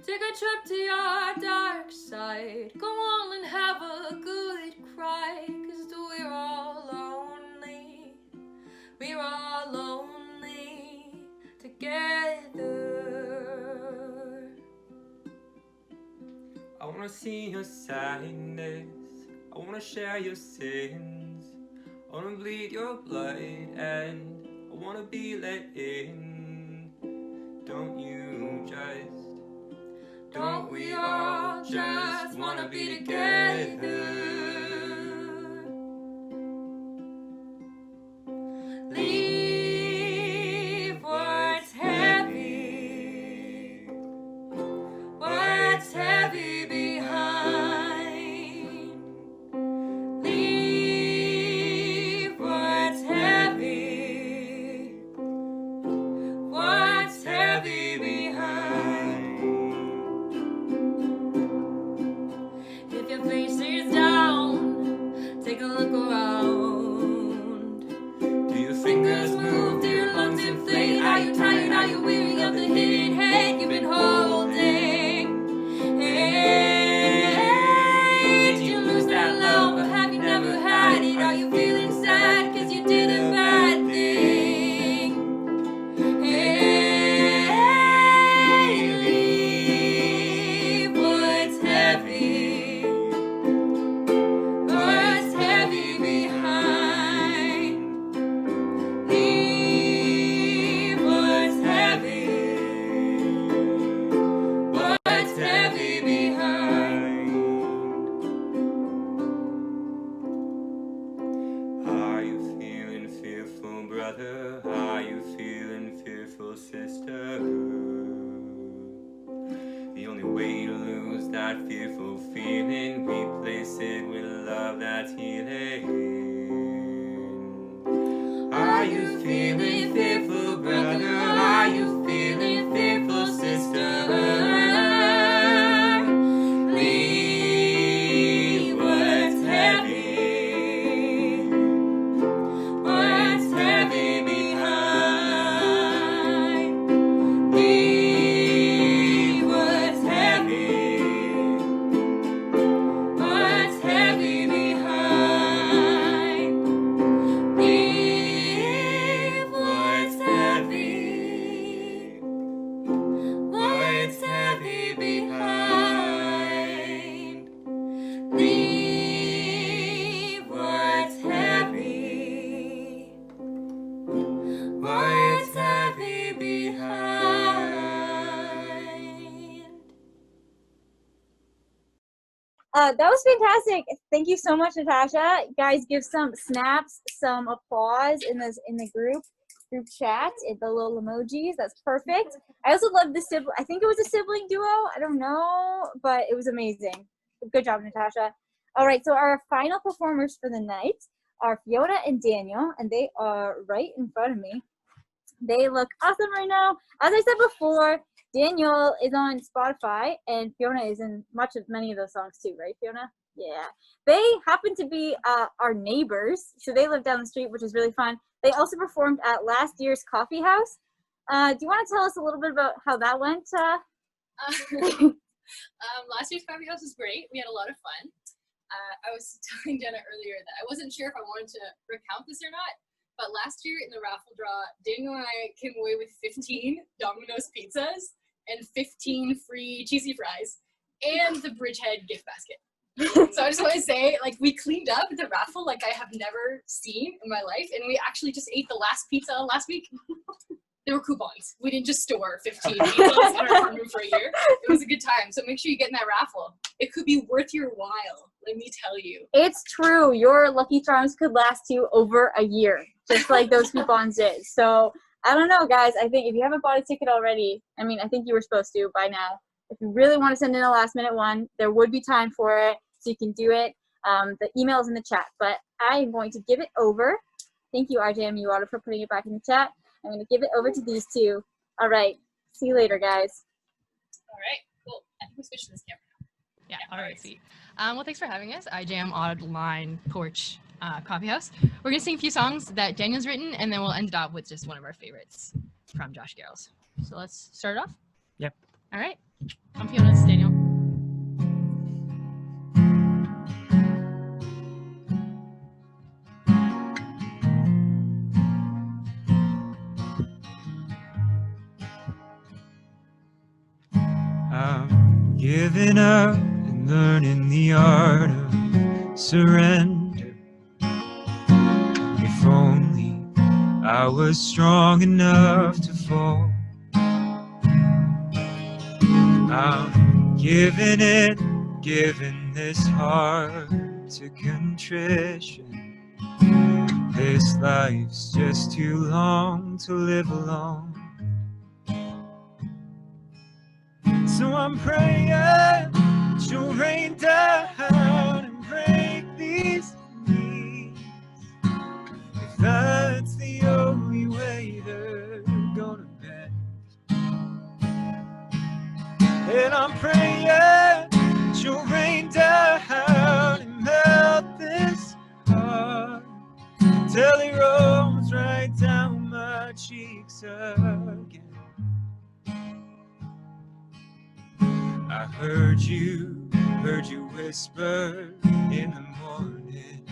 Take a trip to your dark side, go on and have a good cry, 'cause we're all lonely, we're all lonely together. I wanna see your sadness, I wanna share your sins, I wanna bleed your blood, and I wanna be let in. Don't you just, don't we all just wanna be together? Leave what's heavy, what's heavy behind. Leave what's heavy, what's heavy behind. If your face is down, take a look around. Do your fingers move? Do your lungs inflate? Are you tired? Are you weary of the hidden hate you've been holding? Hey. away you lose that fearful feeling. Replace it with love that's healing. Are you feeling fearful, brother? Are you feeling fearful, sister? Leave what's heavy, what's heavy behind. Leave what's heavy, what's heavy behind. Leave what's heavy, what's heavy behind. Leave what's heavy, what's heavy behind. That was fantastic. Thank you so much, Natasha. Guys, give some snaps, some applause in the group chat, the little emojis. That's perfect. I also love the sibling. I think it was a sibling duo. I don't know, but it was amazing. Good job, Natasha. All right, so our final performers for the night are Fiona and Daniel, and they are right in front of me. They look awesome right now. As I said before, Daniel is on Spotify, and Fiona is in many of those songs too, right, Fiona? Yeah. They happen to be our neighbors, so they live down the street, which is really fun. They also performed at last year's coffee house. Do you want to tell us a little bit about how that went? Last year's coffee house was great. We had a lot of fun. I was telling Jenna earlier that I wasn't sure if I wanted to recount this or not, but last year in the raffle draw, Daniel and I came away with 15 Domino's pizzas and 15 free cheesy fries and the Bridgehead gift basket. So I just want to say, like, we cleaned up the raffle like I have never seen in my life, and we actually just ate the last pizza last week. There were coupons. We didn't just store 15 pizzas in our apartment for a year. It was a good time. So make sure you get in that raffle. It could be worth your while, let me tell you. It's true. Your Lucky Charms could last you over a year, just like those coupons did. So I don't know, guys. I think if you haven't bought a ticket already, I mean, I think you were supposed to by now. If you really want to send in a last-minute one, there would be time for it, so you can do it. The email is in the chat, but I'm going to give it over. Thank you, IJM uOttawa, for putting it back in the chat. I'm going to give it over to these two. All right. See you later, guys. All right, cool. I think we're switching this camera now. Yeah, all right, sweet. Well, thanks for having us. IJM Online Porch Coffee House. We're going to sing a few songs that Daniel's written, and then we'll end it off with just one of our favorites from Josh Garrels. So let's start it off. Yep. All right. I'm Fiona, this is Daniel. I'm giving up and learning the art of surrender. If only I was strong enough to fall. I'm giving this heart to contrition. This life's just too long to live alone. So I'm praying that you'll rain down and break these knees. If that's the only way they're gonna bend. And I'm praying that you'll rain down and melt this heart till it rolls right down my cheeks again. I heard you whisper in the morning.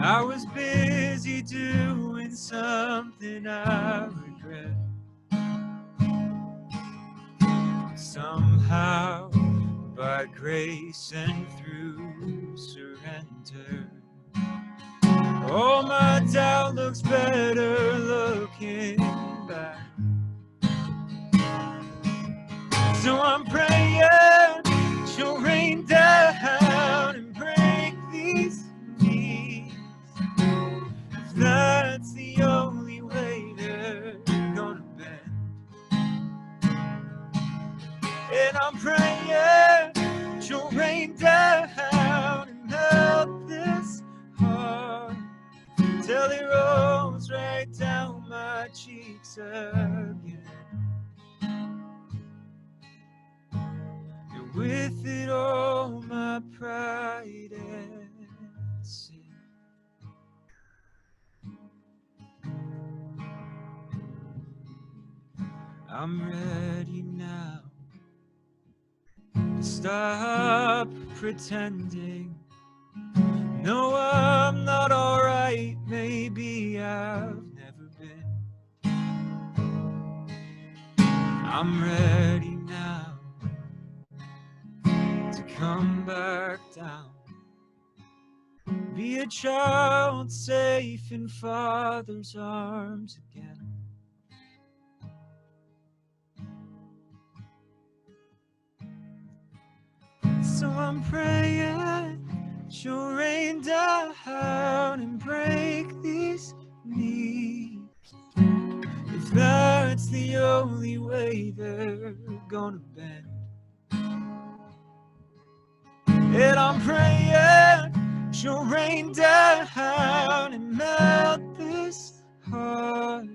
I was busy doing something I regret. Somehow, by grace and through surrender, oh, my doubt looks better looking back. So I'm praying you'll rain down and break these knees. If that's the only way they're gonna bend. And I'm praying you'll rain down and melt this heart till it rolls right down my cheeks again. And with it all my pride and sin. I'm ready now to stop pretending. No, I'm not alright, maybe I've never been. I'm ready now to come back down. Be a child safe in Father's arms again. So I'm praying you'll rain down and break these knees. If that's the only way they're gonna bend. And I'm praying you'll rain down and melt this heart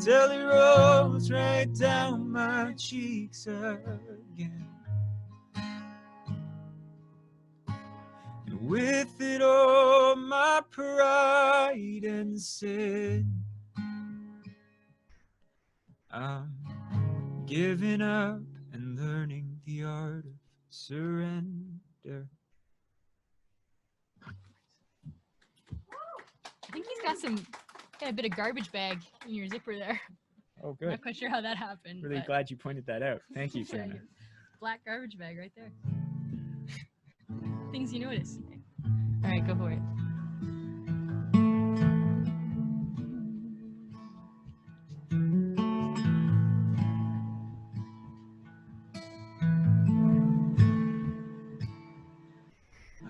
till it rolls right down my cheeks again. And with it all my pride and sin, I'm giving up and learning the art of surrender. I think he's got a bit of garbage bag in your zipper there. Oh, I'm good. not quite sure how that happened. Really but glad you pointed that out. Thank you, Fiona. Black garbage bag right there. Things you notice. All right, go for it.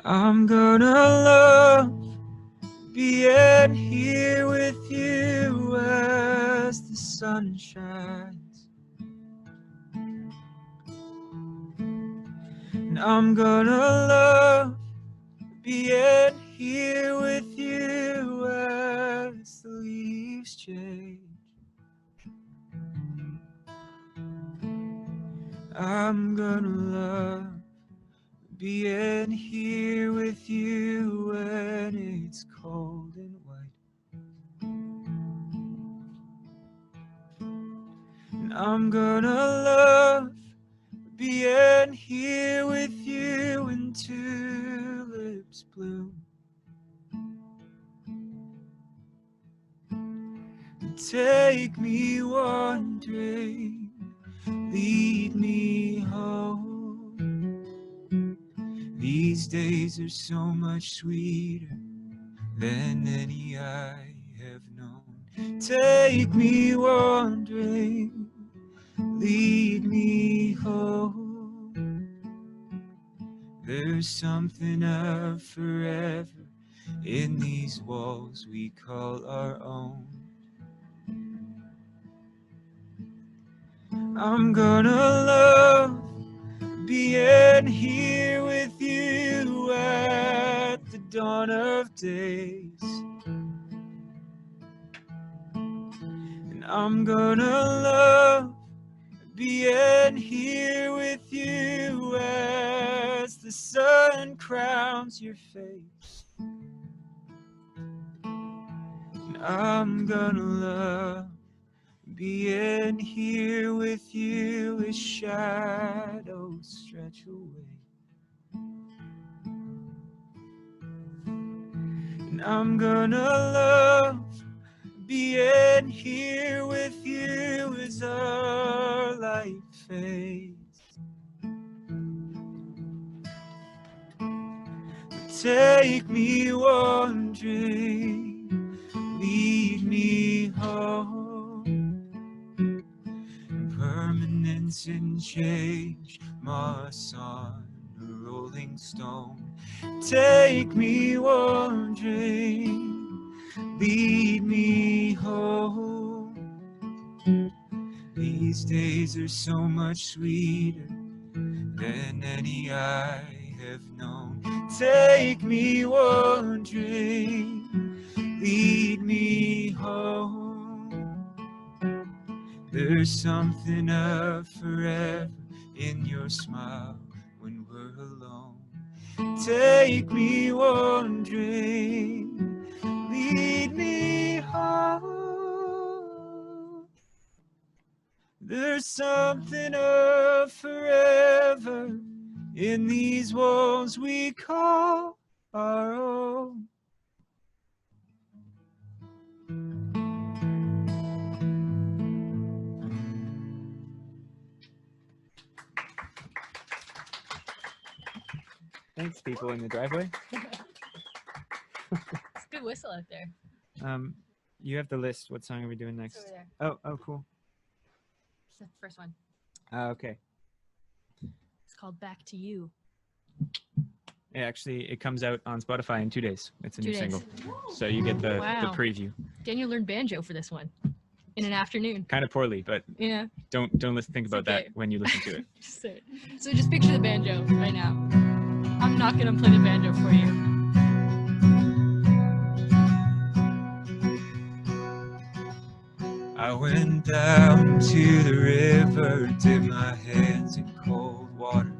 I'm gonna love being here with you as the sun shines. And I'm gonna love being here with you as the leaves change. I'm gonna love being here with you when it's cold and white. And I'm gonna love being here with you when tulips bloom. Take me wandering, lead me home. These days are so much sweeter than any I have known. Take me wandering, lead me home. There's something of forever in these walls we call our own. I'm gonna love being here with you at the dawn of days. And I'm gonna love being here with you as the sun crowns your face. And I'm gonna love being here with you as shadows stretch away. And I'm gonna love being here with you as our light fades. Take me wandering, lead me home. Permanence and change, moss on a rolling stone. Take me wandering, lead me home. These days are so much sweeter than any I have known. Take me wandering, lead me home. There's something of forever in your smile when we're alone. Take me wandering, lead me home. There's something of forever in these walls we call our own. Thanks, people in the driveway. It's a good whistle out there. You have the list. What song are we doing next? It's over there. Oh, cool. It's the first one. Okay. It's called Back to You. Actually, it comes out on Spotify in 2 days. It's a 2 new days. single. So you get the Wow. preview. Daniel learned banjo for this one in an afternoon. Kind of poorly, but Yeah. don't think about okay. that when you listen to it. So just picture the banjo right now. I'm not gonna play the banjo for you. I went down to the river, dipped my hands in cold water,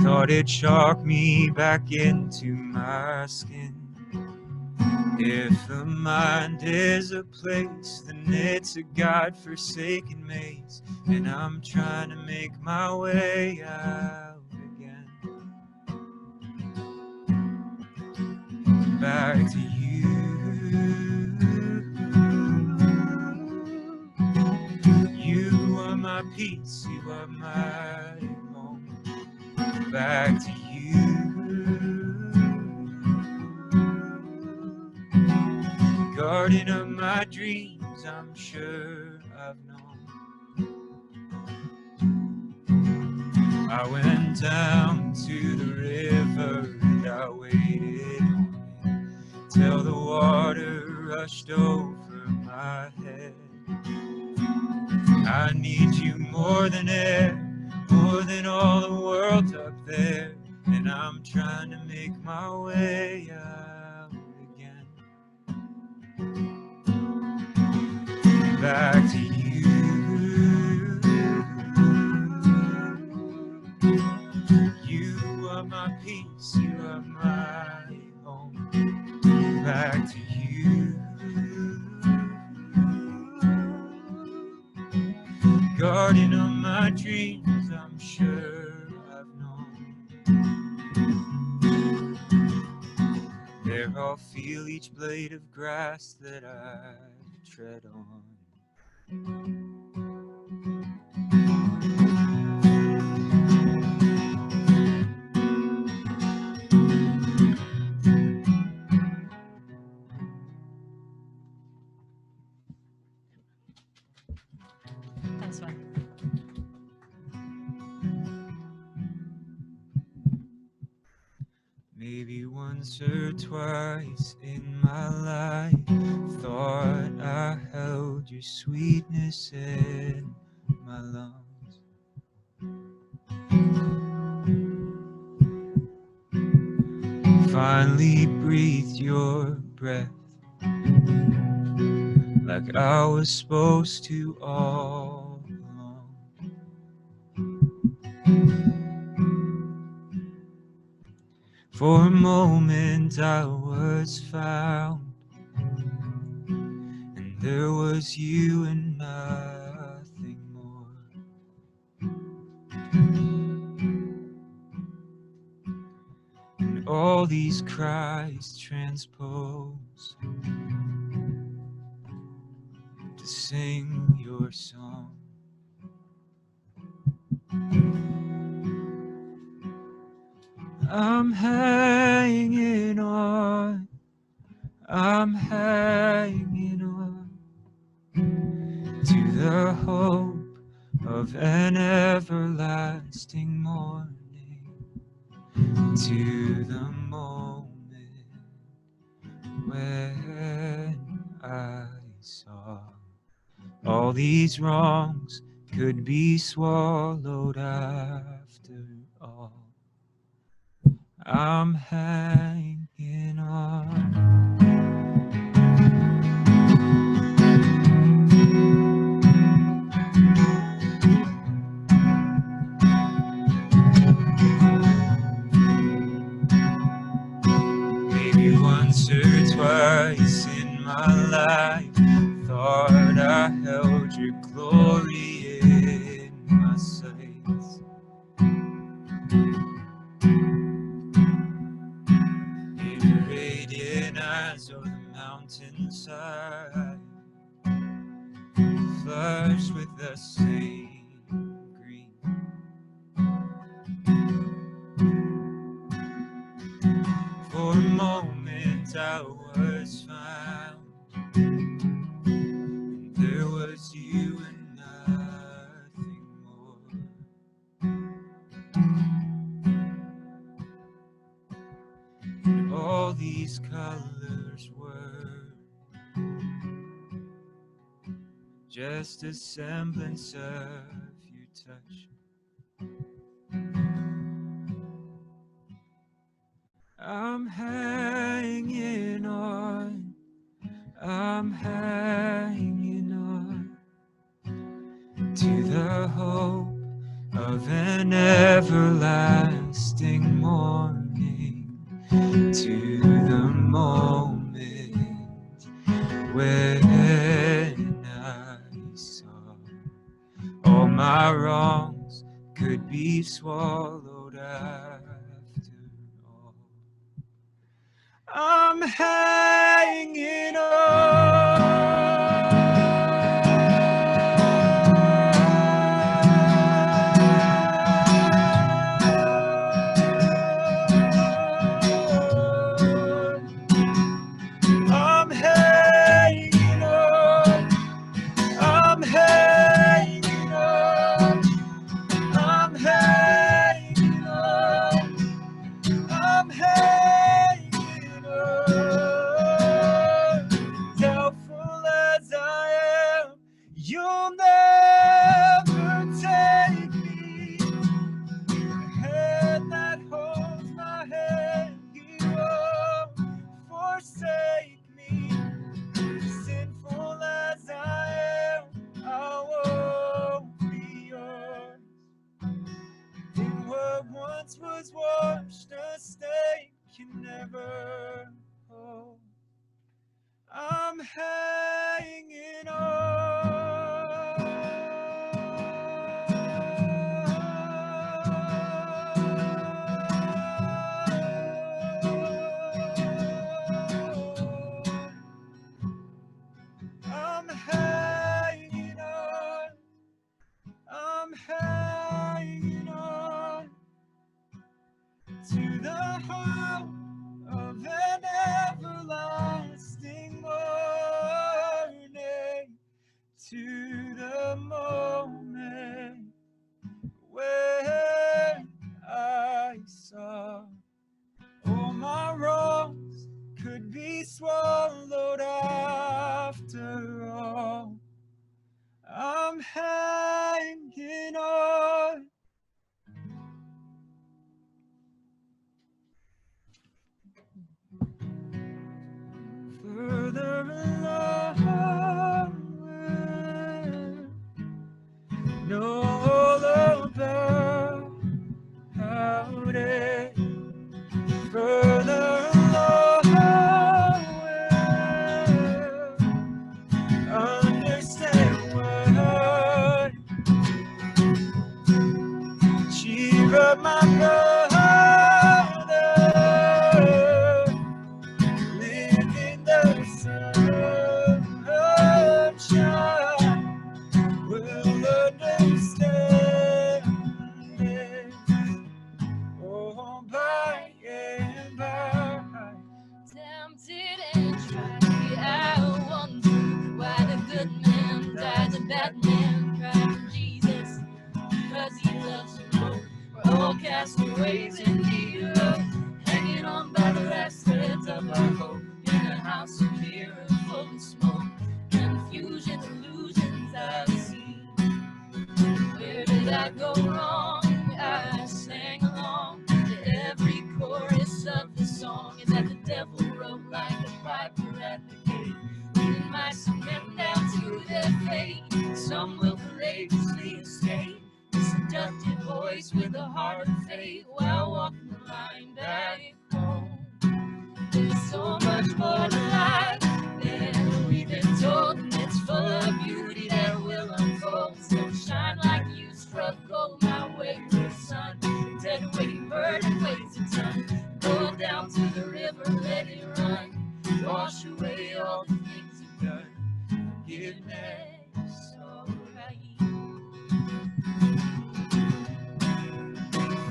thought it shocked me back into my skin. If the mind is a place, then it's a God-forsaken maze, and I'm trying to make my way out again. Back to you. You are my peace, you are my home. Back to you. Garden of my dreams, I'm sure I've known. I went down to the river and I waited on it till the water rushed over my head. I need you more than air, more than all the world up there, and I'm trying to make my way out again. Back to you. You are my peace, you are my home. Back to you. Garden of my dreams, I'm sure I've known. There I'll feel each blade of grass that I tread on. That's fun. Maybe once or twice in my life, thought I held your sweetness in my lungs. Finally breathed your breath like I was supposed to all along. For a moment I was found, and there was you and nothing more. And all these cries transpose to sing your song. I'm hanging on, I'm hanging on to the hope of an everlasting morning, to the moment when I saw all these wrongs could be swallowed after all. I'm hanging on. Maybe once or twice in my life, thought I held your glory in my sights. In your radiant eyes over the mountainside, flushed with the same green. For a moment I was found, and there was you and nothing more. And all these colors were just a semblance of your touch. I'm hanging on, I'm hanging on to the hope of an everlasting morning, to the moment when I saw all my wrongs could be swallowed after all. I'm hanging I'm hanging on, I'm hanging on, I'm hanging on, I'm hanging on. Doubtful as I am, you'll never take me. The hand that holds my hand, you won't forsake me. Sinful as I am, I won't be yours. In what once was washed, a stain can never hold. I'm hanging I'm hanging on, I'm hanging on to the hope of an everlasting morning, to the moment when I saw all my wrongs could be swallowed after all. I'm hanging on. Further along, know all about it. Further along, understand what cheer up my brother, live in the sunshine, will understand it. Oh, by and by, Tempted and tried. I wonder why the good man died, the bad man cried for Jesus, because he loves you more. We're all castaways in need of love, hanging on by the last threads of our hope, in a house of mirrors full of smoke, confusion, illusions I've seen. I go wrong, I sang along to every chorus of the song, and that the devil wrote like a piper at the gate, leading my men down to their fate. Some will courageously escape, the seductive voice with a heart of fate, while walking the line back home. There's so much more to life than we've been told, and it's full of beauty that will unfold. So shine like you struck gold my way to the sun. Dead waiting bird and waits to turn. Go down to the river, let it run. Wash away all the things you've done. Forgiveness, alright.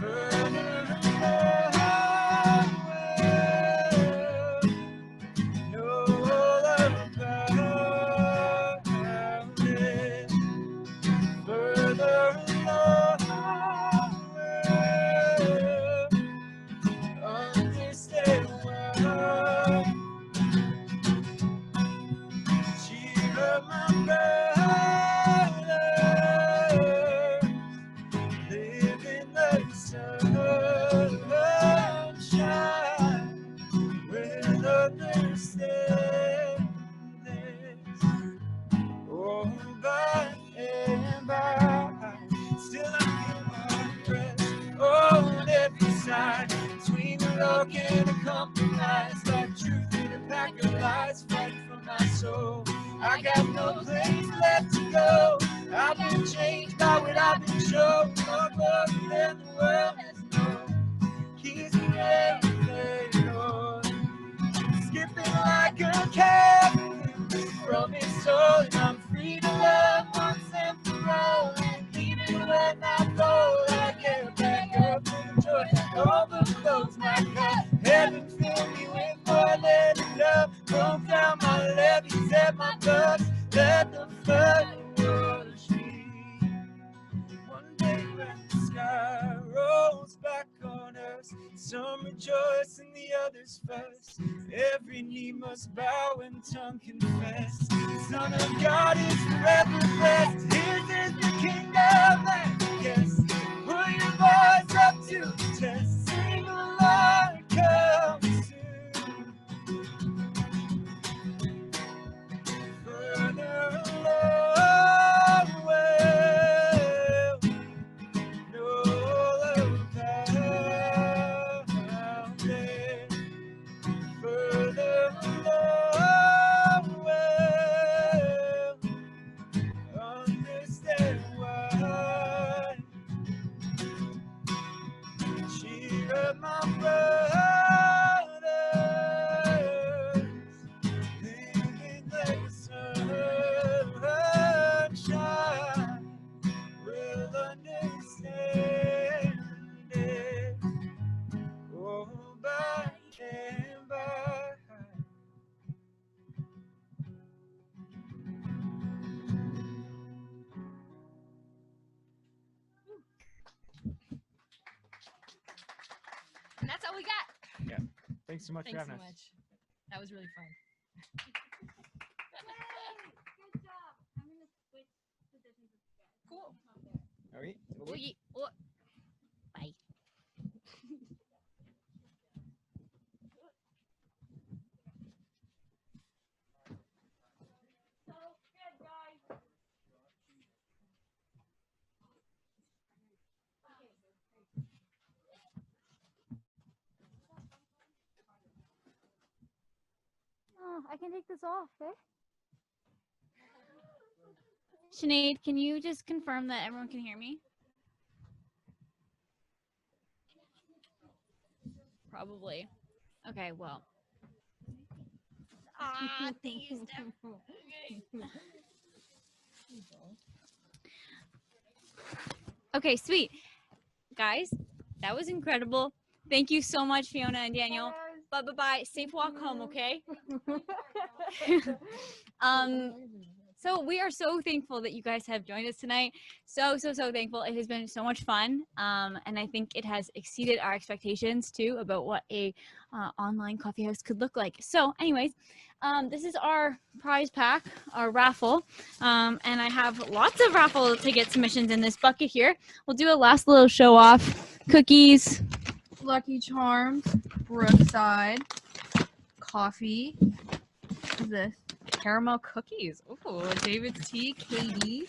Further between the rock and a compromise, like truth in a pack of lies, fight for my soul. I got no place left to go. I've been changed by what I've been shown. More glory than the world has known. Keys me everywhere, Lord. Skipping like a cat from his soul, and I'm free to love once and for all. And even when I fall, I get back up to the joy that overflows my cup. Heaven fill me with more than enough. Roll down my levees and my cups. Let the flood wash me. One day when the sky rolls back on us, some rejoice and the others fuss. Every knee must bow and tongue confess. The Son of God is forever blessed. His is the kingdom that yes. Put your voice up to the test. Sing along, come soon. Further along, well, no other found it. Further along, well, understand why. Cheer up my brothers, living like the sunshine, will understand it. Oh, by and by. And that's all we got. Yeah. Thanks so much Thanks for so having us. much. That was really fun. Good job. I'm gonna switch positions with you guys. Cool. All right. Oh, yeah. Oh. Bye. Oh, I can take this off, okay? Sinead, can you just confirm that everyone can hear me? Probably. Okay, well. Ah, thank you, Steph. Okay, sweet. Guys, that was incredible. Thank you so much, Fiona and Daniel. Bye-bye. Safe walk home, okay? So we are so thankful that you guys have joined us tonight. So thankful. It has been so much fun. And I think it has exceeded our expectations too about what a online coffee house could look like. So anyways, this is our prize pack, our raffle. And I have lots of raffle ticket submissions in this bucket here. We'll do a last little show off. Cookies. Lucky Charms, Brookside, coffee. What is this? Caramel cookies. Ooh, David's Tea, KD,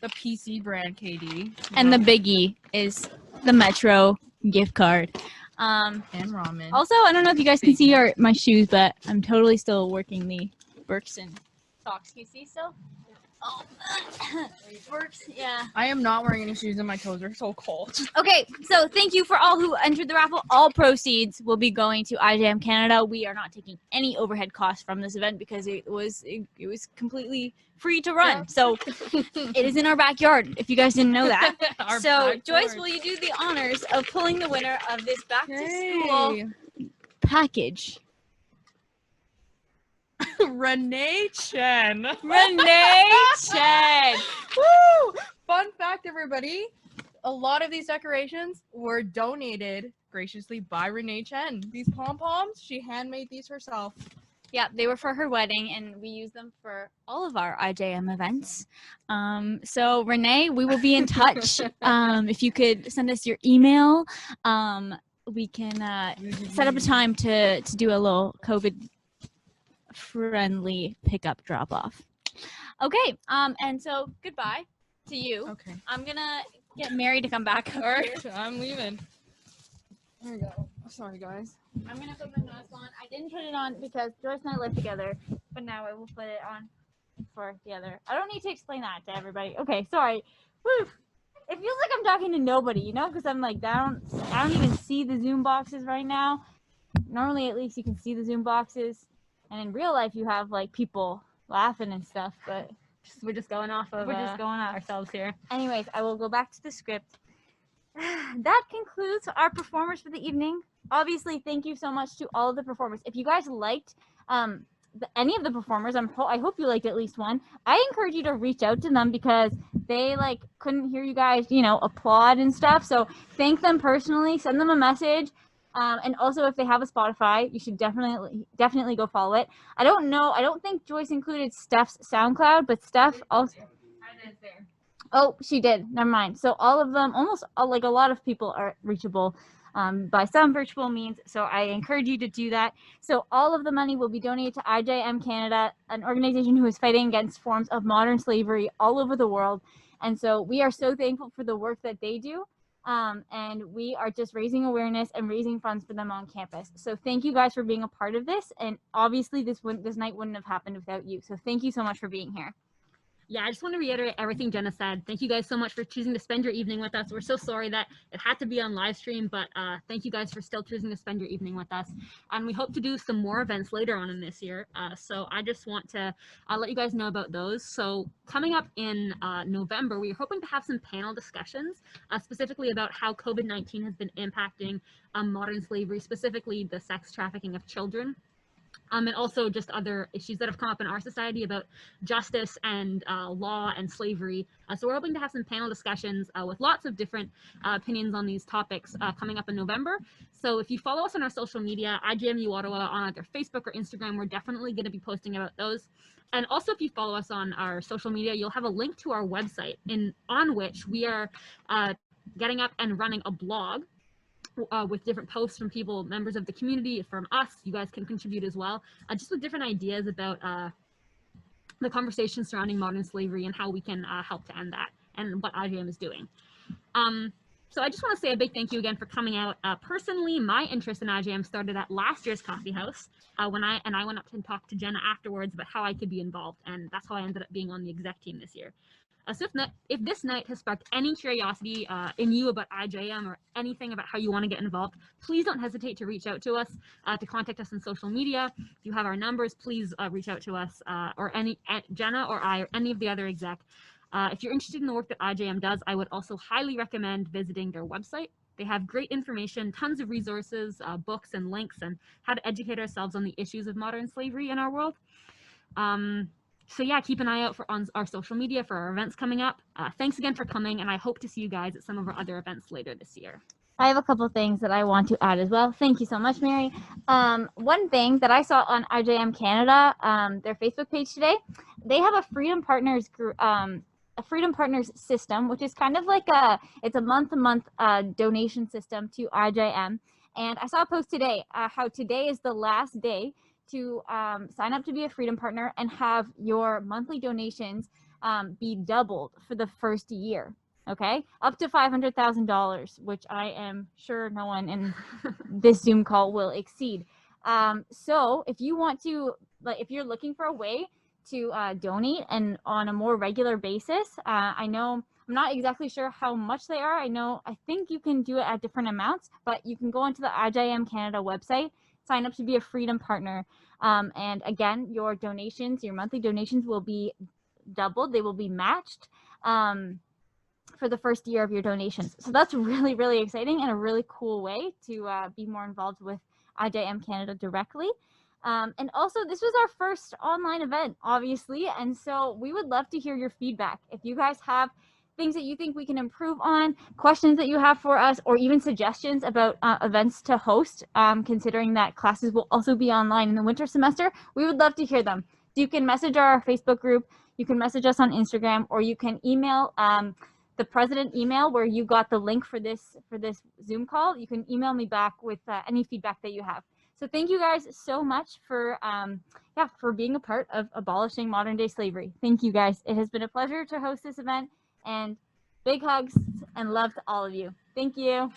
the PC brand KD. And the biggie is the Metro gift card. And ramen. Also, I don't know if you guys can see my shoes, but I'm totally still working the Berkson socks. Can you see still? Oh, works. Yeah. I am not wearing any shoes and my toes are so cold. Okay, so thank you for all who entered the raffle. All proceeds will be going to IJM Canada. We are not taking any overhead costs from this event because it was completely free to run. Yeah. So it is in our backyard, if you guys didn't know that. So Joyce, will you do the honors of pulling the winner of this back to school package? Renee Chen. Renee Chen. Woo! Fun fact, everybody. A lot of these decorations were donated graciously by Renee Chen. These pom-poms, she handmade these herself. Yeah, they were for her wedding, and we use them for all of our IJM events. So Renee, we will be in touch. If you could send us your email, we can set up a time to do a little COVID-friendly pickup drop-off. Okay, and so goodbye to you. Okay. I'm gonna get Mary to come back. All right, I'm leaving. There we go. Sorry, guys. I'm gonna put my mask on. I didn't put it on because Joyce and I live together, but now I will put it on for the other. I don't need to explain that to everybody. Okay, sorry. Woo. It feels like I'm talking to nobody, you know, because I'm like I don't even see the Zoom boxes right now. Normally, at least you can see the Zoom boxes, and in real life, you have like people laughing and stuff. But We're just going off of ourselves here. Anyways, I will go back to the script. That concludes our performers for the evening. Obviously, thank you so much to all of the performers. If you guys liked any of the performers, I hope you liked at least one. I encourage you to reach out to them because they like couldn't hear you guys, you know, applaud and stuff. So thank them personally. Send them a message. And also, if they have a Spotify, you should definitely go follow it. I don't think Joyce included Steph's SoundCloud, but Steph also. I did there. Oh, she did. Never mind. So all of them, almost like a lot of people are reachable by some virtual means. So I encourage you to do that. So all of the money will be donated to IJM Canada, an organization who is fighting against forms of modern slavery all over the world. And so we are so thankful for the work that they do. And we are just raising awareness and raising funds for them on campus. So thank you guys for being a part of this. And obviously this night wouldn't have happened without you. So thank you so much for being here. Yeah, I just want to reiterate everything Jenna said. Thank you guys so much for choosing to spend your evening with us. We're so sorry that it had to be on live stream, but thank you guys for still choosing to spend your evening with us. And we hope to do some more events later on in this year. So I just want to let you guys know about those. So coming up in November, we are hoping to have some panel discussions, specifically about how COVID-19 has been impacting modern slavery, specifically the sex trafficking of children. And also just other issues that have come up in our society about justice and law and slavery. So we're hoping to have some panel discussions with lots of different opinions on these topics coming up in November. So if you follow us on our social media, IJM uOttawa on either Facebook or Instagram, we're definitely going to be posting about those. And also if you follow us on our social media, you'll have a link to our website on which we are getting up and running a blog with different posts from people, members of the community, from us. You guys can contribute as well, just with different ideas about the conversation surrounding modern slavery and how we can help to end that and what IJM is doing. So I just want to say a big thank you again for coming out. Personally, my interest in IJM started at last year's coffee house when I went up and talked to Jenna afterwards about how I could be involved, and that's how I ended up being on the exec team this year. So if this night has sparked any curiosity in you about IJM or anything about how you want to get involved, please don't hesitate to reach out to us, to contact us on social media. If you have our numbers, please reach out to us or Jenna or I or any of the other exec. If you're interested in the work that IJM does, I would also highly recommend visiting their website. They have great information, tons of resources, books and links, and how to educate ourselves on the issues of modern slavery in our world. So yeah, keep an eye out on our social media for our events coming up. Thanks again for coming, and I hope to see you guys at some of our other events later this year. I have a couple things that I want to add as well. Thank you so much, Mary. One thing that I saw on IJM Canada, their Facebook page today, they have a Freedom Partners group, a Freedom Partners system, which is kind of like it's a month-to-month donation system to IJM. And I saw a post today how today is the last day to sign up to be a Freedom Partner and have your monthly donations be doubled for the first year. Okay, up to $500,000, which I am sure no one in this Zoom call will exceed. So if you want to, if you're looking for a way to donate and on a more regular basis, I know I'm not exactly sure how much they are. I think you can do it at different amounts, but you can go onto the IJM Canada website, sign up to be a Freedom Partner, and again, your donations, your monthly donations will be doubled. They will be matched. For the first year of your donations. So that's really, really exciting and a really cool way to be more involved with IJM Canada directly. And also, this was our first online event, obviously, and so we would love to hear your feedback. If you guys have things that you think we can improve on, questions that you have for us, or even suggestions about events to host, considering that classes will also be online in the winter semester, we would love to hear them. You can message our Facebook group, you can message us on Instagram, or you can email the president email where you got the link for this Zoom call. You can email me back with any feedback that you have. So thank you guys so much for for being a part of abolishing modern day slavery. Thank you guys. It has been a pleasure to host this event, and big hugs and love to all of you. Thank you.